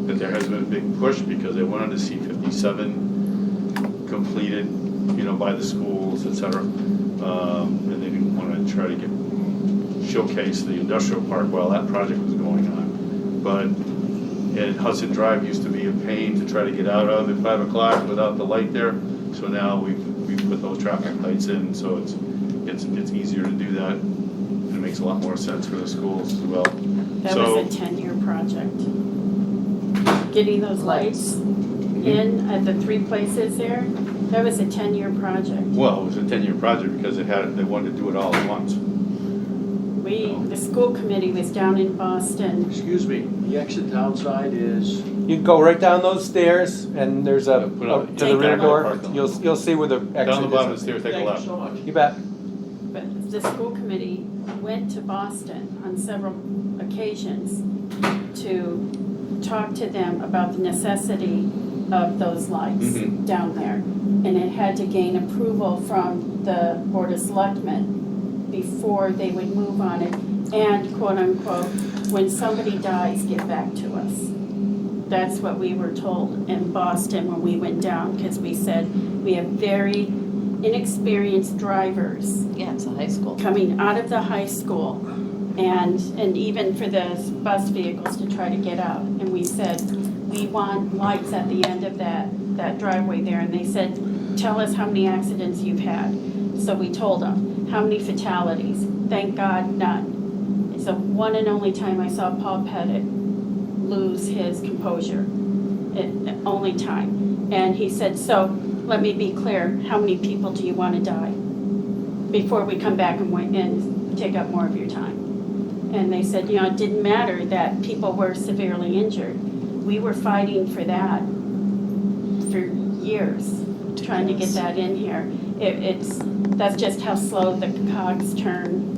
that there has been a big push because they wanted to see 57 completed, by the schools, et cetera. And they didn't want to try to showcase the industrial park while that project was going on. But and Hudson Drive used to be a pain to try to get out of at 5 o'clock without the light there. So now we've put those traffic lights in, so it's easier to do that. And it makes a lot more sense for the schools as well. That was a 10-year project. Getting those lights in at the 3 places there, that was a 10-year project. Well, it was a 10-year project because they wanted to do it all at once. The school committee was down in Boston. Excuse me, the exit downside is, You can go right down those stairs, and there's Yeah, put up- to the Take rear out door. park them. You'll see where the exit Down the bottom of is. the stairs, take a thank you left. so much. You bet. But the school committee went to Boston on several occasions to talk to them about the necessity of those lights Mhm. down there. And it had to gain approval from the Board of Selectmen before they would move on it. And quote unquote, when somebody dies, get back to us. That's what we were told in Boston when we went down, because we said we have very inexperienced drivers Yeah, it's a high school. coming out of the high school and even for the bus vehicles to try to get out. And we said, we want lights at the end of that driveway there. And they said, tell us how many accidents you've had. So we told them, how many fatalities? Thank God, none. It's the one and only time I saw Paul Pettit lose his composure. Only time. And he said, so let me be clear, how many people do you want to die before we come back and take up more of your time? And they said, it didn't matter that people were severely injured. We were fighting for that for years, trying to get that in here. That's just how slow the cogs turn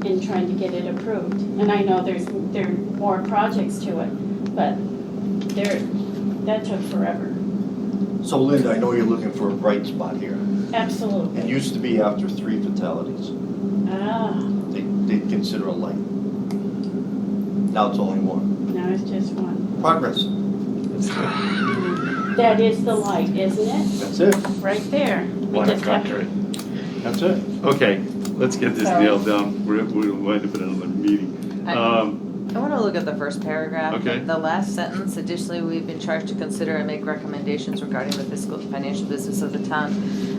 in trying to get it approved. And I know there are more projects to it, but that took forever. So Linda, I know you're looking for a bright spot here. Absolutely. It used to be after 3 fatalities, they'd consider a light. Now it's only 1. Now it's just one. Progress. That is the light, isn't it? That's it. Right there. We just have to. That's it. Okay, let's get this Sorry. nailed down. We're going to put another meeting. I want to look at the first paragraph. Okay. The last sentence, additionally, we've been charged to consider and make recommendations regarding the fiscal financial business of the town.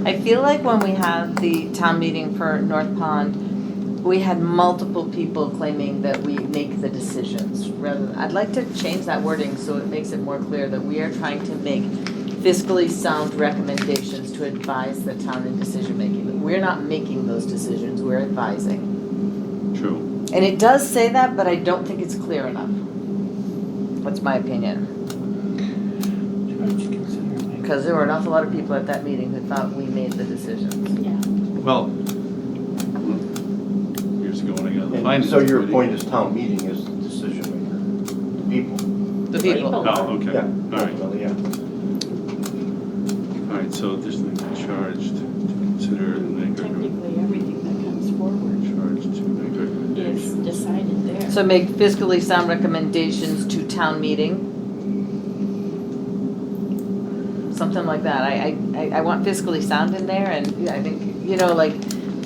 I feel like when we had the town meeting for North Pond, we had multiple people claiming that we make the decisions. I'd like to change that wording so it makes it more clear that we are trying to make fiscally sound recommendations to advise the town in decision-making. We're not making those decisions, we're advising. True. And it does say that, but I don't think it's clear enough. That's my opinion. Because there were an awful lot of people at that meeting who thought we made the decisions. Yeah. Well, years ago when I got on the And finance so your committee- point is town meeting is the decision maker, the people. The people. Oh, okay, Yeah, all right. ultimately, yeah. All right, so additionally charged to consider and make a Technically, everything that comes forward charged to make is recommendations. decided there. So make fiscally sound recommendations to town meeting. Something like that. I want fiscally sound in there, and I think, you know, like,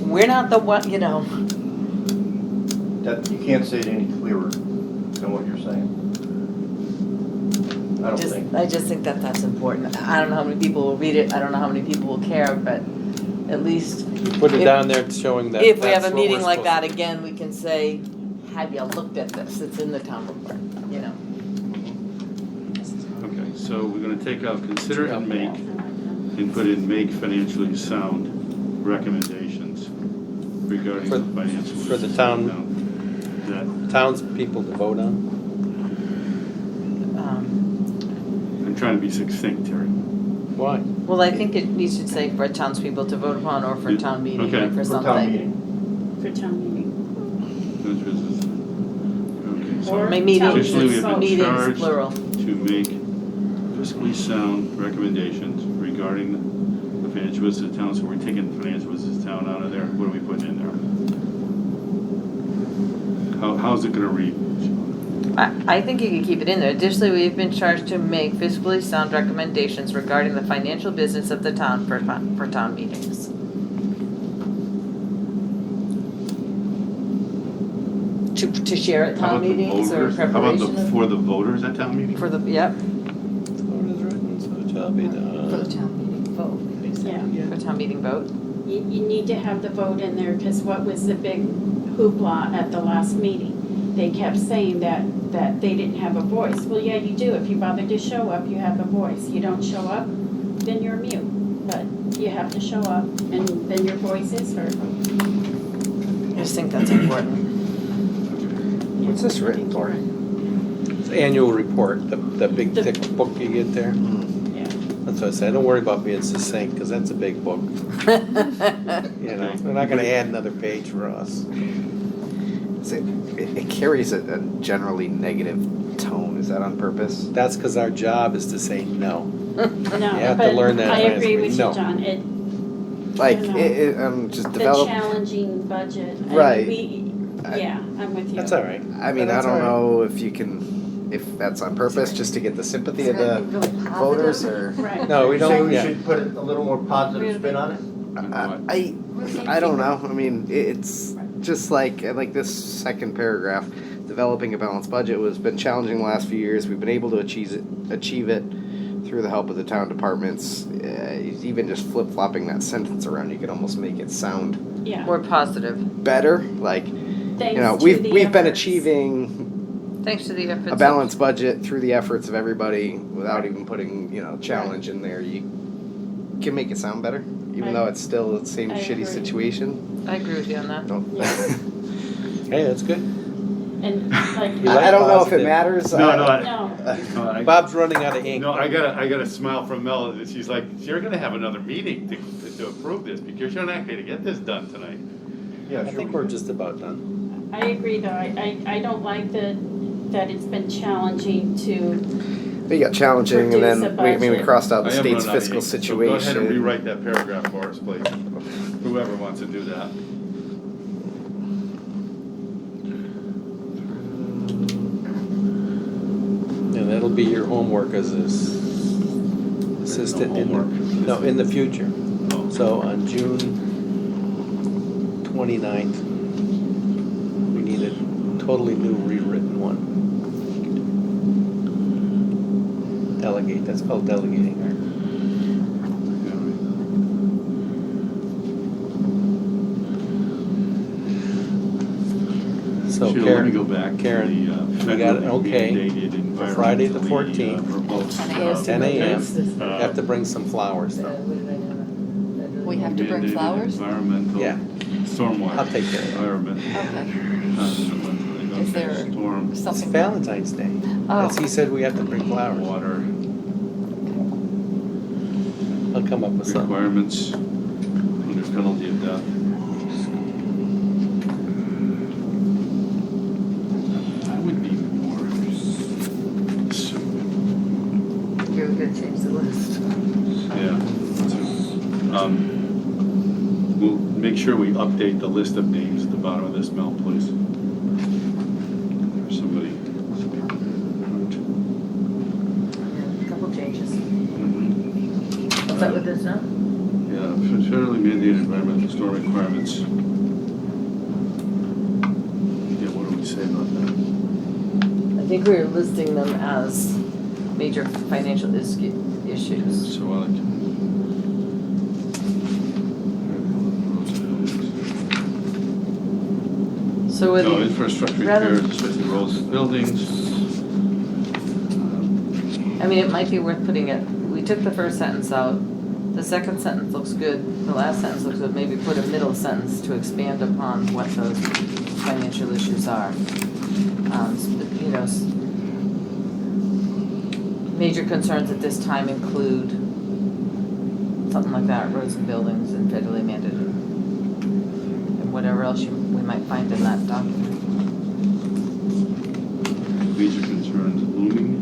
we're not the one, you know. That, you can't say it any clearer than what you're saying. I don't think. I just think that that's important. I don't know how many people will read it, I don't know how many people will care, but at least Put it If- down there showing that. if we have that's a what meeting we're like supposed that again, we can say, have you looked at this? It's in the town report, you know. Okay, so we're gonna take out consider and make, and put in make financially sound recommendations regarding For- the financial. for the town. That, Townspeople to vote on. I'm trying to be succinct, Terry. Why? Well, I think you should say for townspeople to vote upon, or for Yeah, town meeting, okay. or for For something. town meeting. For town meeting. Okay, Or so Meetings, additionally, we have been meetings, charged plural. to make fiscally sound recommendations regarding the financial business of town, so we're taking financial business of town out of there, what are we putting in there? How's it gonna read? I think you can keep it in there. Additionally, we've been charged to make fiscally sound recommendations regarding the financial business of the town for town meetings. To share at How town about the meetings or voters? How about preparation of, for the voters at town meeting? for the, yep, So it is written, so it shall be For the done. town meeting vote. Yeah. for town meeting vote. You need to have the vote in there, because what was the big hoopla at the last meeting? They kept saying that they didn't have a voice. Well, yeah, you do. If you bother to show up, you have a voice. You don't show up, then you're mute. But you have to show up, and then your voice is heard. I just think that's important. What's this written for? It's the annual report, the big thick book you get there. Yeah. That's what I said, don't worry about being succinct, because that's a big book. You know, we're not gonna add another page for us. It carries a generally negative tone. Is that on purpose? That's because our job is to say no. No, have to but learn that I agree last with week. you, John. Like, know. just The develop. challenging budget. I mean, Right. Yeah, I'm with you. That's all right. I mean, That's I don't all right. know if you can, if that's on purpose, just to get the sympathy of the Really positive. voters, or. Right. No, we Say don't, we yeah. should put a little more positive spin on it? I don't know. I mean, it's just like this second paragraph. Developing a balanced budget has been challenging the last few years. We've been able to achieve it through the help of the town departments. Even just flip flopping that sentence around, you could almost make it sound Yeah. More positive, Thanks better. to We've the been efforts. achieving thanks to the efforts. a balanced budget through the efforts of everybody without even putting challenge in there. You can make it sound better, even though it's still the same I shitty agree. situation. I agree with you on that. Don't- Yes. Hey, that's good. And like. You like I don't know if it positive. matters. No, No. Bob's running out of ink. No, I got a smile from Mel, and she's like, you're gonna have another meeting to approve this, because you're not gonna get this done tonight. Yeah, I sure. think we're just about done. I agree, though. I don't like that it's been challenging to, We got challenging, and then Produce a we budget. crossed out the I am state's running out of fiscal ink, so go ahead and situation. rewrite that paragraph for us, please. Whoever wants to do that. And that'll be your homework as assistant in homework. in the future. Oh. So on June 29th, we need a totally new rewritten one. Delegate, that's called delegating, right? So Sheila, let me Karen, go back to Karen, the we got it, federally okay, mandated for Friday the environmentally, 14th. remote about. 10 uh, 10 a.m. uh, Have to bring some flowers Uh, though. what did I do? We have to bring mandated flowers? Environmental. Yeah. Stormwater. I'll take care of it. Environment. Okay. Is there Storm, It's something? Valentine's Day. Oh. As he said, we have to bring flowers. water I'll come up with something. requirements under penalty of death. I would be more. Here, we gotta change the list. Yeah. We'll make sure we update the list of names at the bottom of this mail, please. There's somebody. Yeah, a couple changes. Mhm. Is that what this now? Yeah, federally mandated environmental storm requirements. Yeah, what do we say about that? I think we were listing them as major financial issues. So I like to. So with. No, infrastructure rather- repairs, especially roads and buildings. I mean, it might be worth putting it, we took the first sentence out, the second sentence looks good, the last sentence looks good, maybe put a middle sentence to expand upon what those financial issues are. You know, major concerns at this time include something like that, roads and buildings and federally mandated. And whatever else we might find in that document. Major concerns looming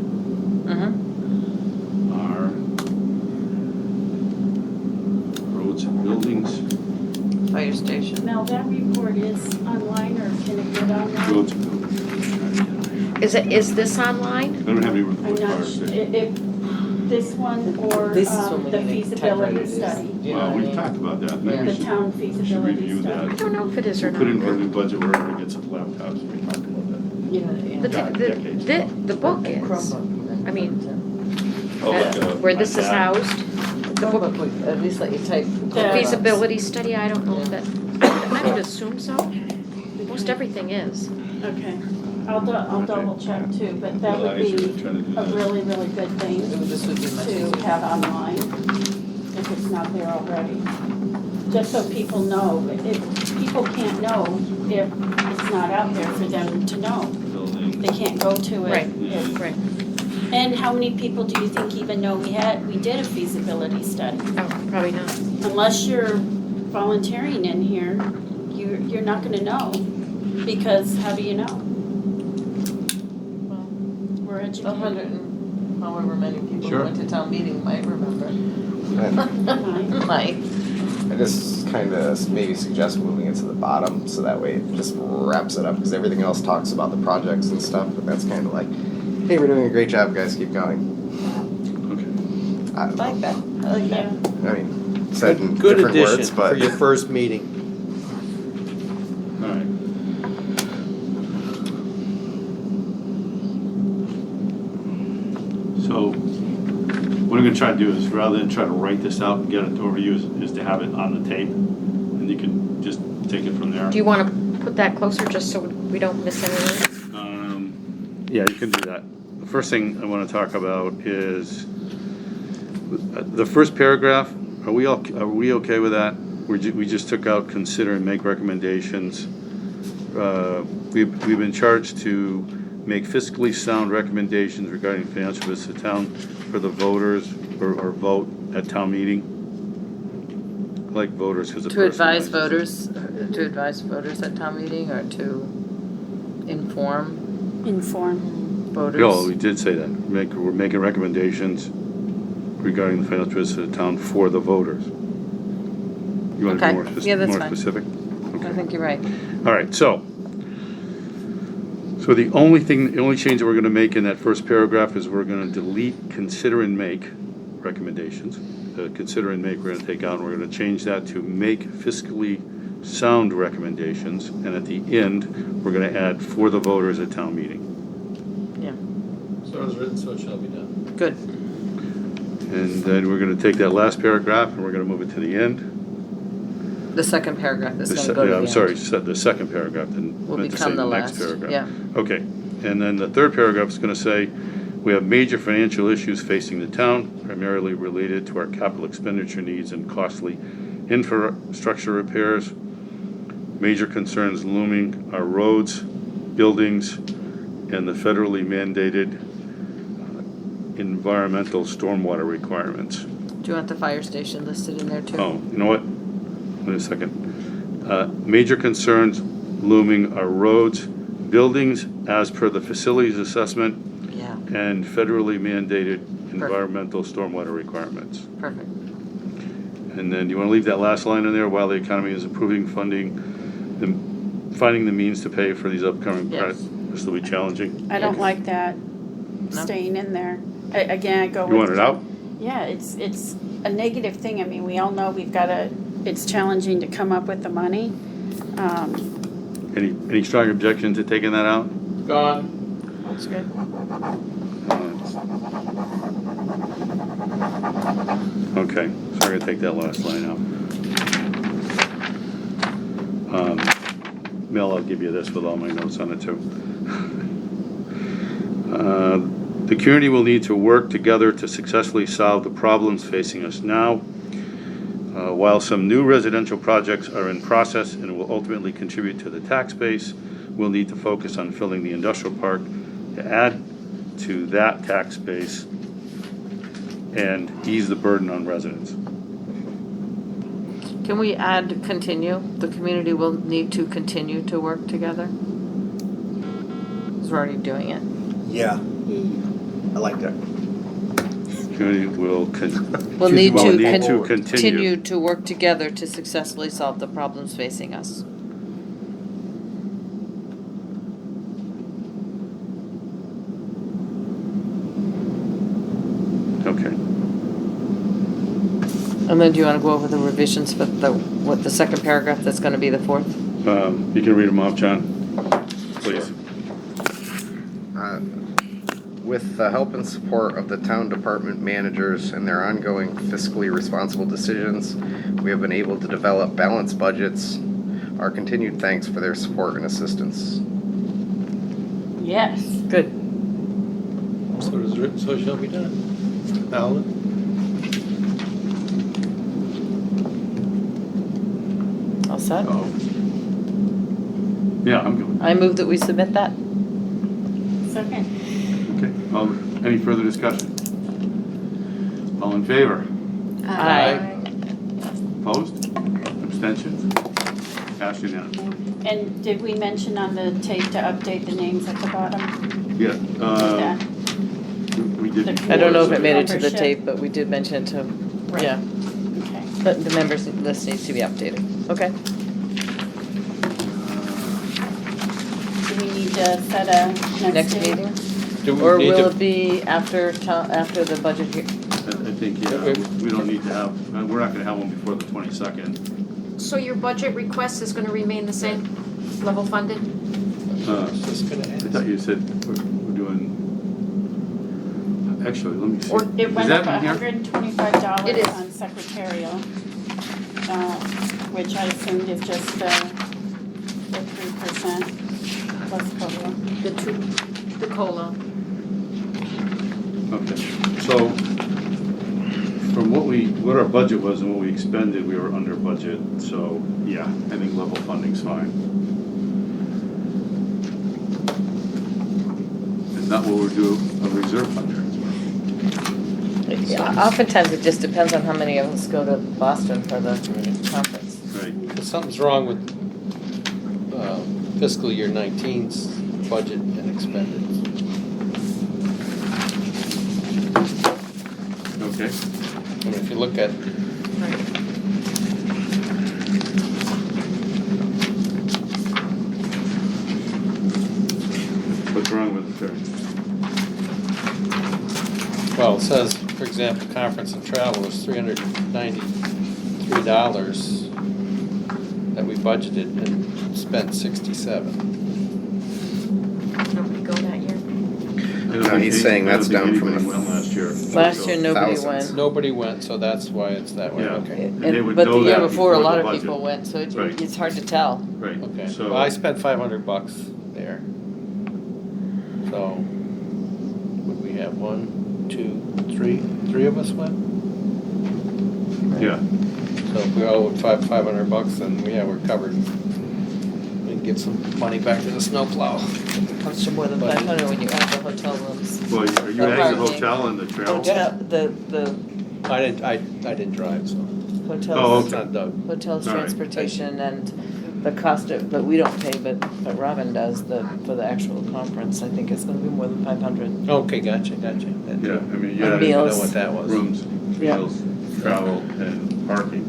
Mm-hmm. are roads and buildings, Fire station. Mel, that report is online or can it get online? roads and buildings. Is this online? I don't have any I'm report not cards. sure, if this one or This is when we the need a feasibility typewriter, study, you know what I Well, we've mean? talked about that. Yeah. Maybe we the town should feasibility review study. I that. don't know if it is or We'll put in not. for a new budget, we're gonna get some laptops, we talked about that. Yeah, The book is, I mean, Oh, like where this is iPad. housed, the book Chromebook would at least let you type. The feasibility study, I don't know if that, I would assume so. Most everything is. Okay, I'll double check too, but that Well, would I should be try to do a that. really, really good thing This would be much easier. to have online, if it's not there already. Just so people know, if, people can't know if it's not out there for them to know. Buildings. They can't go to it. Right. if- Right. And how many people do you think even know we did a feasibility study? Oh, probably not. Unless you're volunteering in here, you're not gonna know, because how do you know? We're A educated. hundred and however many people who Sure. went to town meeting might remember. And Might. I just kind of maybe suggest moving it to the bottom, so that way it just wraps it up, because everything else talks about the projects and stuff, but that's kind of like, hey, we're doing a great job, guys, keep going. Okay. I don't Like know. that, I like Yeah. that. I mean, said in Good different addition words, for but. your first meeting. All right. So, what I'm gonna try to do is, rather than try to write this out and get it over you, is to have it on the tape, and you can just take it from there. Do you want to put that closer just so we don't miss anything? Yeah, you can do that. The first thing I wanna talk about is, the first paragraph, are we okay with that? We just took out consider and make recommendations. We've been charged to make fiscally sound recommendations regarding financial business of town for the voters or vote at town meeting. I like voters because it To advise personalizes it. voters at town meeting or to inform Inform. voters? No, we did say that. We're making recommendations regarding the financial business of the town for the voters. You want to Okay. be more Yeah, that's more fine. specific? I think you're right. All right, so the only change that we're gonna make in that first paragraph is we're gonna delete consider and make recommendations. Consider and make, we're gonna take out, and we're gonna change that to make fiscally sound recommendations, and at the end, we're gonna add for the voters at town meeting. So it was written, so it shall be done. Good. And then we're gonna take that last paragraph, and we're gonna move it to the end. The second paragraph is The gonna se- go to the yeah, end. I'm sorry, the second paragraph, then Will meant to say become the next last, paragraph. yeah. Okay, and then the third paragraph is gonna say, We have major financial issues facing the town, primarily related to our capital expenditure needs and costly infrastructure repairs. Major concerns looming are roads, buildings, and the federally mandated environmental stormwater requirements. Do you want the fire station listed in there too? Oh, you know what? Wait a second. Major concerns looming are roads, buildings as per the facilities assessment, Yeah, and federally mandated environmental stormwater requirements. perfect. And then you want to leave that last line in there, while the economy is improving, finding the means to pay for these upcoming Yes. projects. This will be challenging. I don't like that staying in there. Again, I go with. You want it out? Yeah, it's a negative thing. I mean, we all know it's challenging to come up with the money. Any strong objection to taking that out? Gone. That's good. Okay, so I'm gonna take that last line out. Mel, I'll give you this with all my notes on it too. The community will need to work together to successfully solve the problems facing us now. While some new residential projects are in process and will ultimately contribute to the tax base, we'll need to focus on filling the industrial park to add to that tax base and ease the burden on residents. Can we add continue? The community will need to continue to work together? Because we're already doing it. Yeah, I like that. Community will We'll need to continue. continue to work together to successfully solve the problems facing us. Okay. And then do you want to go over the revisions for the second paragraph that's going to be the fourth? You can read them off, John, please. With the help and support of the town department managers and their ongoing fiscally responsible decisions, we have been able to develop balanced budgets. Our continued thanks for their support and assistance. Yes. Good. So it is written, so shall be done. Alan? All set? Oh. Yeah, I'm good. I move that we submit that. Second. Okay. Any further discussion? All in favor? Aye. Opposed? Abstentions? Passed unanimously. And did we mention on the tape to update the names at the bottom? Yeah. That- We did. The I don't know if it before, made it to the Membership. tape, but we did mention it to, Right. yeah. Okay. But the members list needs to be updated. Okay. Do we need to set a Next date? meeting? Do we Or need will to- it be after the budget here? I think, yeah, we don't need to have, we're not gonna have one before the 22nd. So your budget request is gonna remain the same, level funded? Just gonna I ask. thought you said we're doing, actually, let me see. Or It Is went that up in here? $125 It is. on secretarial, which I assumed is just the 3% plus COLA. The COLA. Okay, so from what our budget was and what we expended, we were under budget, so yeah, I think level funding's fine. And that will do a reserve fund transfer. Yeah, oftentimes it just depends on how many of us go to Boston for the conference. Right, But something's wrong with fiscal year 19's budget and expended. okay. I mean, if you look at, What's wrong with it, Terry? well, it says, for example, conference and travel is $393 that we budgeted and spent 67. Nobody go that year? No, he's saying that's down from Anybody the- went last year. Last year, nobody Thousands. went. Nobody went, so that's why it's that way, Yeah. okay. And they would But the know year that before, a before lot the of budget. people went, so Right. it's hard to tell. Right, Okay, so. well, I spent $500 there. So, would we have? 1, 2, 3? 3 of us went? Yeah, So if we all would $500, then yeah, we're covered. We can get some money back to the snowplow. Comes to more than 500 when you add the hotel rooms. well, are you Or adding the parking. hotel and the trail? Hotel, the I didn't drive, so Oh, hotels, it's not Doug. hotels, All right. transportation, and the cost of, but we don't pay, but Robin does, for the actual conference, I think it's gonna be more than 500. Okay, gotcha. That- Yeah, I mean, you And I didn't added even know meals. what that was. rooms, Yeah. meals, travel, and parking.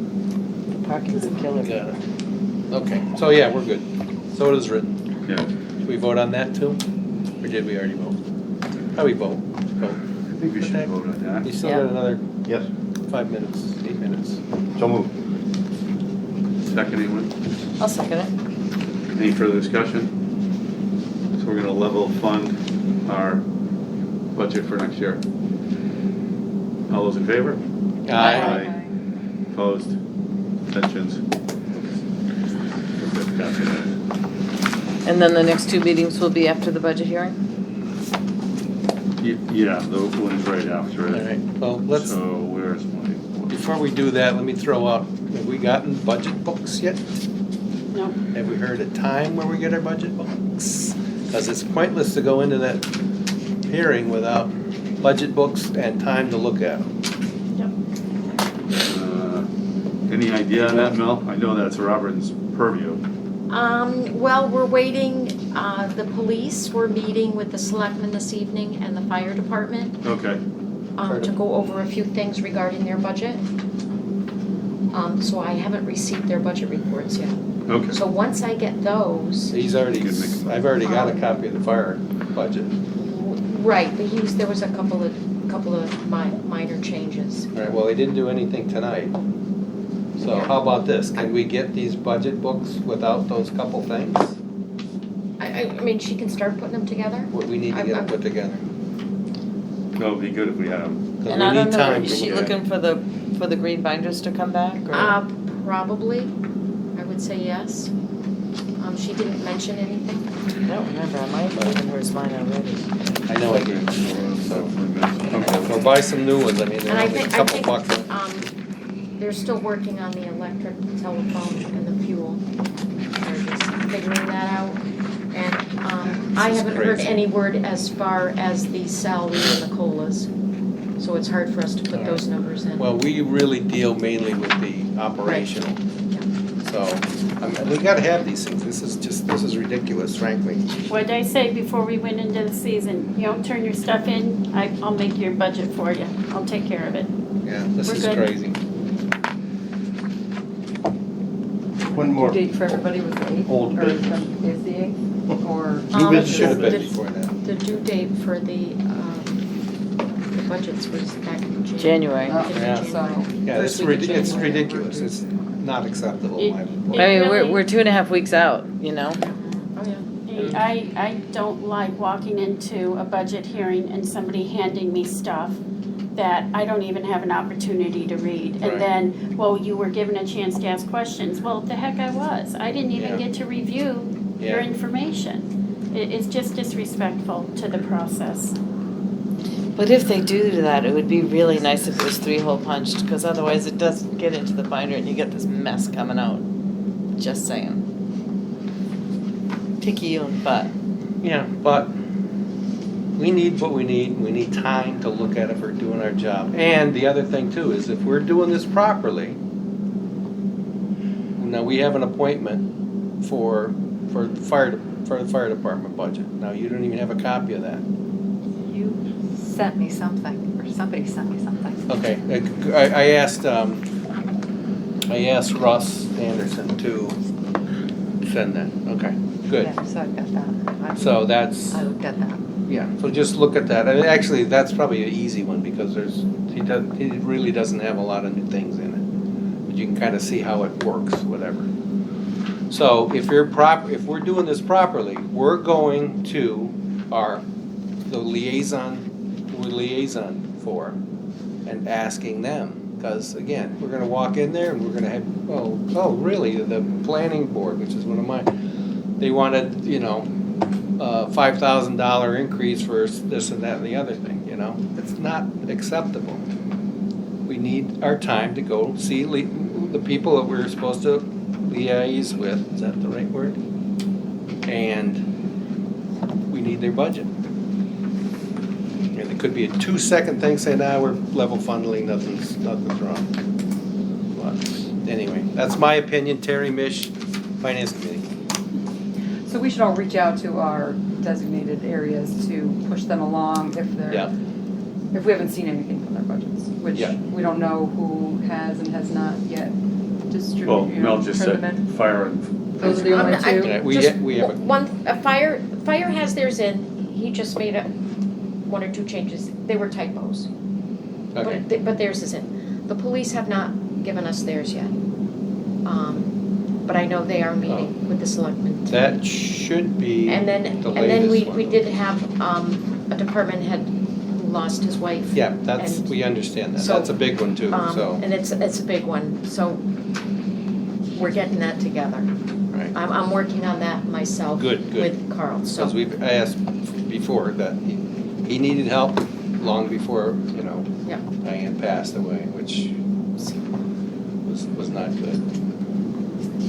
Parking's a killer. Got it. Okay, so yeah, we're good. So it is written. Yeah, Should we vote on that too? Or did we already vote? How we vote? Vote. I think we should vote on that. You still Yeah. got another Yes, 5 minutes, 8 minutes. so moved. Second, anyone? I'll second it. Any further discussion? So we're gonna level fund our budget for next year. All those in favor? Aye. Opposed? Abstentions? Okay, gotcha. And then the next 2 meetings will be after the budget hearing? Yeah, the one's right after All it. right, well, let's, So where's my? before we do that, let me throw out, have we gotten budget books yet? No, Have we heard a time where we get our budget books? Because it's pointless to go into that hearing without budget books and time to look at them. Any idea on that, Mel? I know that's Robert's purview. Well, we're waiting, the police, we're meeting with the selectmen this evening and the fire department, Okay, to go over a few things regarding their budget. So I haven't received their budget reports yet. okay. So once I get those, He's already, You can make a- I've already got a copy of the fire budget. right, but there was a couple of minor changes. All right, well, he didn't do anything tonight. So how about this? Can we get these budget books without those couple things? I mean, she can start putting them together. We need to get them put together. That would be good if we had them. 'Cause And we I don't need know, time is to she look at it. looking for the green binders to come back, or? Probably, I would say yes. She didn't mention anything. I don't remember, I might have given hers mine already. I know I did. So, Okay. or buy some new ones. I mean, they're And I only a think, couple bucks. they're still working on the electric, telephone, and the fuel. They're just figuring that out. And, I This is haven't heard crazy. any word as far as the salary and the COLAs. So it's hard for us to put those numbers in. Well, we really deal mainly with the operational. So, we gotta have these things. This is ridiculous, frankly. what did I say before we went into the season? You don't turn your stuff in, I'll make your budget for you. I'll take care of it. Yeah, this We're is good. crazy. One more. Due date for everybody was the 8th, Old or business. is the 8th, or? New business. Should have been the- before that. The due date for the budgets was back in January. January. Oh, Yeah. So, Yeah, it's First week of it's January. ridiculous. It's not acceptable. It- in my it- book. I mean, really- we're 2.5 weeks out, you know? Oh, yeah. I don't like walking into a budget hearing and somebody handing me stuff that I don't even have an opportunity to read. Right. And then, well, you were given a chance to ask questions. Well, the heck I was. I didn't even Yeah. get to review your Yeah. information. It's just disrespectful to the process. But if they do that, it would be really nice if it was 3-hole punched, because otherwise it does get into the binder and you get this mess coming out. Just saying. Kick you in the butt. Yeah, but we need what we need. We need time to look at if we're doing our job. And the other thing too is if we're doing this properly, now we have an appointment for the fire department budget. Now you don't even have a copy of that. You sent me something, or somebody sent me something. Okay, I asked Russ Anderson to send that. Okay, good. Yeah, so I got that. So that's. I looked at that. Yeah, so just look at that. And actually, that's probably an easy one because he really doesn't have a lot of new things in it. But you can kind of see how it works, whatever. So if we're doing this properly, we're going to the liaison for and asking them. Because again, we're gonna walk in there and we're gonna have, oh, really, the planning board, which is one of mine, they wanted, $5,000 increase for this and that and the other thing, you know? It's not acceptable. We need our time to go see the people that we're supposed to liaise with, is that the right word? And we need their budget. And it could be a 2-second thing, say, nah, we're level funding, nothing's wrong. But anyway, that's my opinion. Terry Mish, Finance Committee. So we should all reach out to our designated areas to push them along if they're, Yeah. if we haven't seen anything from their budgets, which Yeah. we don't know who has and has not yet distributed. Well, Mel just turned said them in. fire and. Those are the only I- two. Yeah, we just haven't- Fire has theirs in, he just made 1 or 2 changes, they were typos. Okay. But theirs is in. The police have not given us theirs yet. But I know they are meeting with the selectmen. That should be And then the we latest one. did have a department head who lost his wife. Yeah, that's, and, we understand that. so, That's a big one too, so, And it's a big one, so we're getting that together. right. I'm working on that myself. Good, good. With Carl, so. Because we've asked before that he needed help long before, you know, Yeah. Diane passed away, which was not good.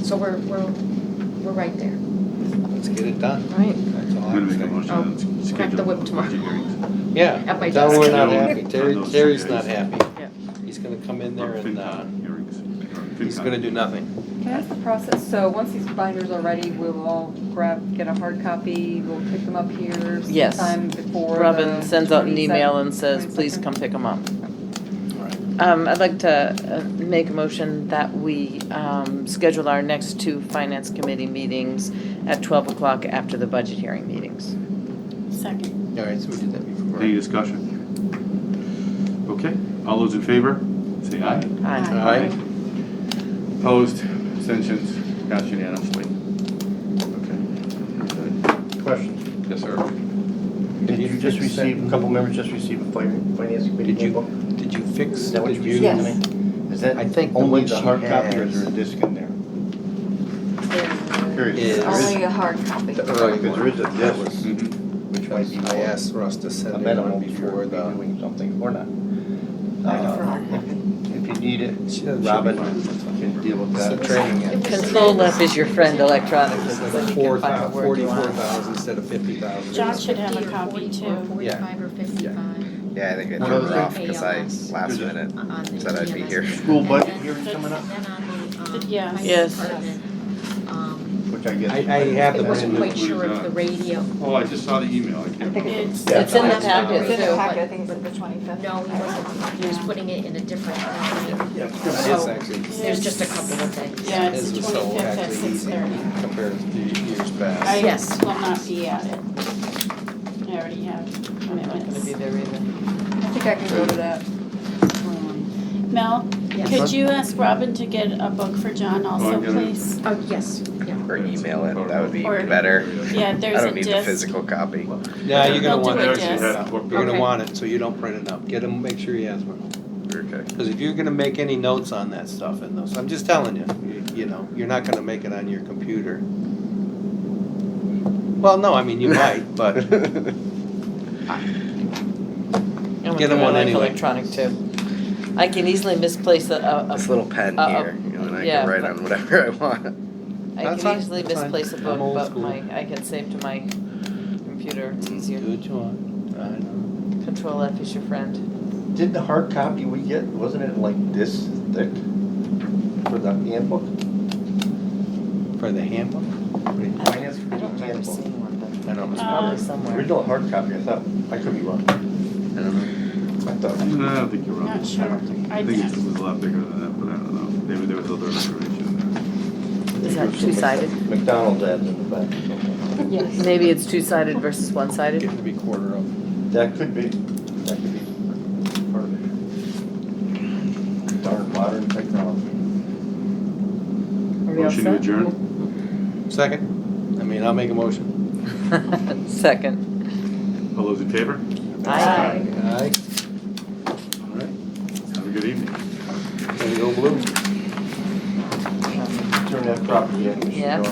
So we're right there. Let's get it done. Right. That's all I'm gonna I'm make a saying. motion Oh, and crack the schedule whip tomorrow. budget hearings. Yeah, At my tell him we're desk. not Yeah. happy. On Terry's those 3 not days. happy. Yeah. He's gonna come in there and, FinCom hearings. he's gonna do nothing. Can I ask the process, so once these binders are ready, we'll all get a hard copy, we'll pick them up here Yes. sometime before Robin the sends out an 27th, email and says, please 22nd? come pick them up. All right. I'd like to make a motion that we schedule our next 2 finance committee meetings at 12 o'clock after the budget hearing meetings. Second. All right, so we did that before. Any discussion? Okay, all those in favor, say aye. Aye. Opposed, abstentions, passed unanimously. Okay. Question. Yes, sir. Did you just receive, a couple members just receive a finance committee Did you, handbook? did you fix, Is that what did you you? received tonight? Is that I think the only one the she hard copy or is has there a disc in there? Period. Is- There is- Only a hard copy. The early Because there is a one. disc, Mhm. which might be I more asked Russ to send me amenable one to before your the. doing something or not. I prefer hard copy. If you need it, She'll be Robin fine. can deal with It's that. a training. Control F is your friend electronically, It's so like then you can find out where you want. 44,000 instead of 50,000. John should have a 50 or copy 40 too. or 45 or 55 Yeah, I think I What turned other it off thing? because I, last minute, on the said I'd be EMS. here. School budget And hearing coming up, then on the, Yes. finance Yes. department, which I guess. I have the it wasn't brand quite new. sure if the radio, Oh, I just saw the email, I can't remember. It's, Yeah. It's in the That's packet It's in the too. packet, I think it's like the 25th. no, he wasn't, he was putting it in a different, Yes, so actually. there's just a couple of things. yeah, it's His the was so 25th at actually easy 6:30. compared to years past. I Yes. will not be at it. I already have I'm not gonna be commitments. there either. I think I can go to that. Mel, Yes. could you ask Robin to get a book for John also, I'm gonna- please? Oh, yes, yeah. Or email it, that would be Or- better. Yeah, I there's a don't need the disc. physical copy. Yeah, you're gonna They'll want do I a that. actually disc. had the book. You're gonna Okay. want it, so you don't print it out. Get him, make sure he has one. Okay. Because if you're gonna make any notes on that stuff in those, I'm just telling you, you know, you're not gonna make it on your computer. Well, no, I mean, you might, but I'm Get gonna him one like anyway. electronic too. I can easily misplace a This little pen here, you know, and I yeah, can write but- on whatever I want. I That's can fine, easily that's fine. misplace a I'm book, old but school. I can save to my computer, it's easier. do what you want. I know. Control F is your friend. Did the hard copy we get, wasn't it like this thick for the handbook? For the handbook? Finance I committee don't remember handbook. seeing one, but I know. it's probably somewhere. Original hard copy, I thought, I could be wrong. I don't know. I thought. No, I don't think you're wrong. Not sure. I think it was a lot bigger than that, but I don't know. Maybe there was other information in Is that two-sided? McDonald's ads in the back. Yes. Maybe it's two-sided versus one-sided? Getting to be quarter of. That could be part of it. Darn modern technology. Are there. we all Motion to set? adjourn? Second? I mean, I'll make a motion. Second. All those in favor? Aye. Aye. All right. Have a good evening. Gonna go blue. Turn that property in. we should Yeah. go.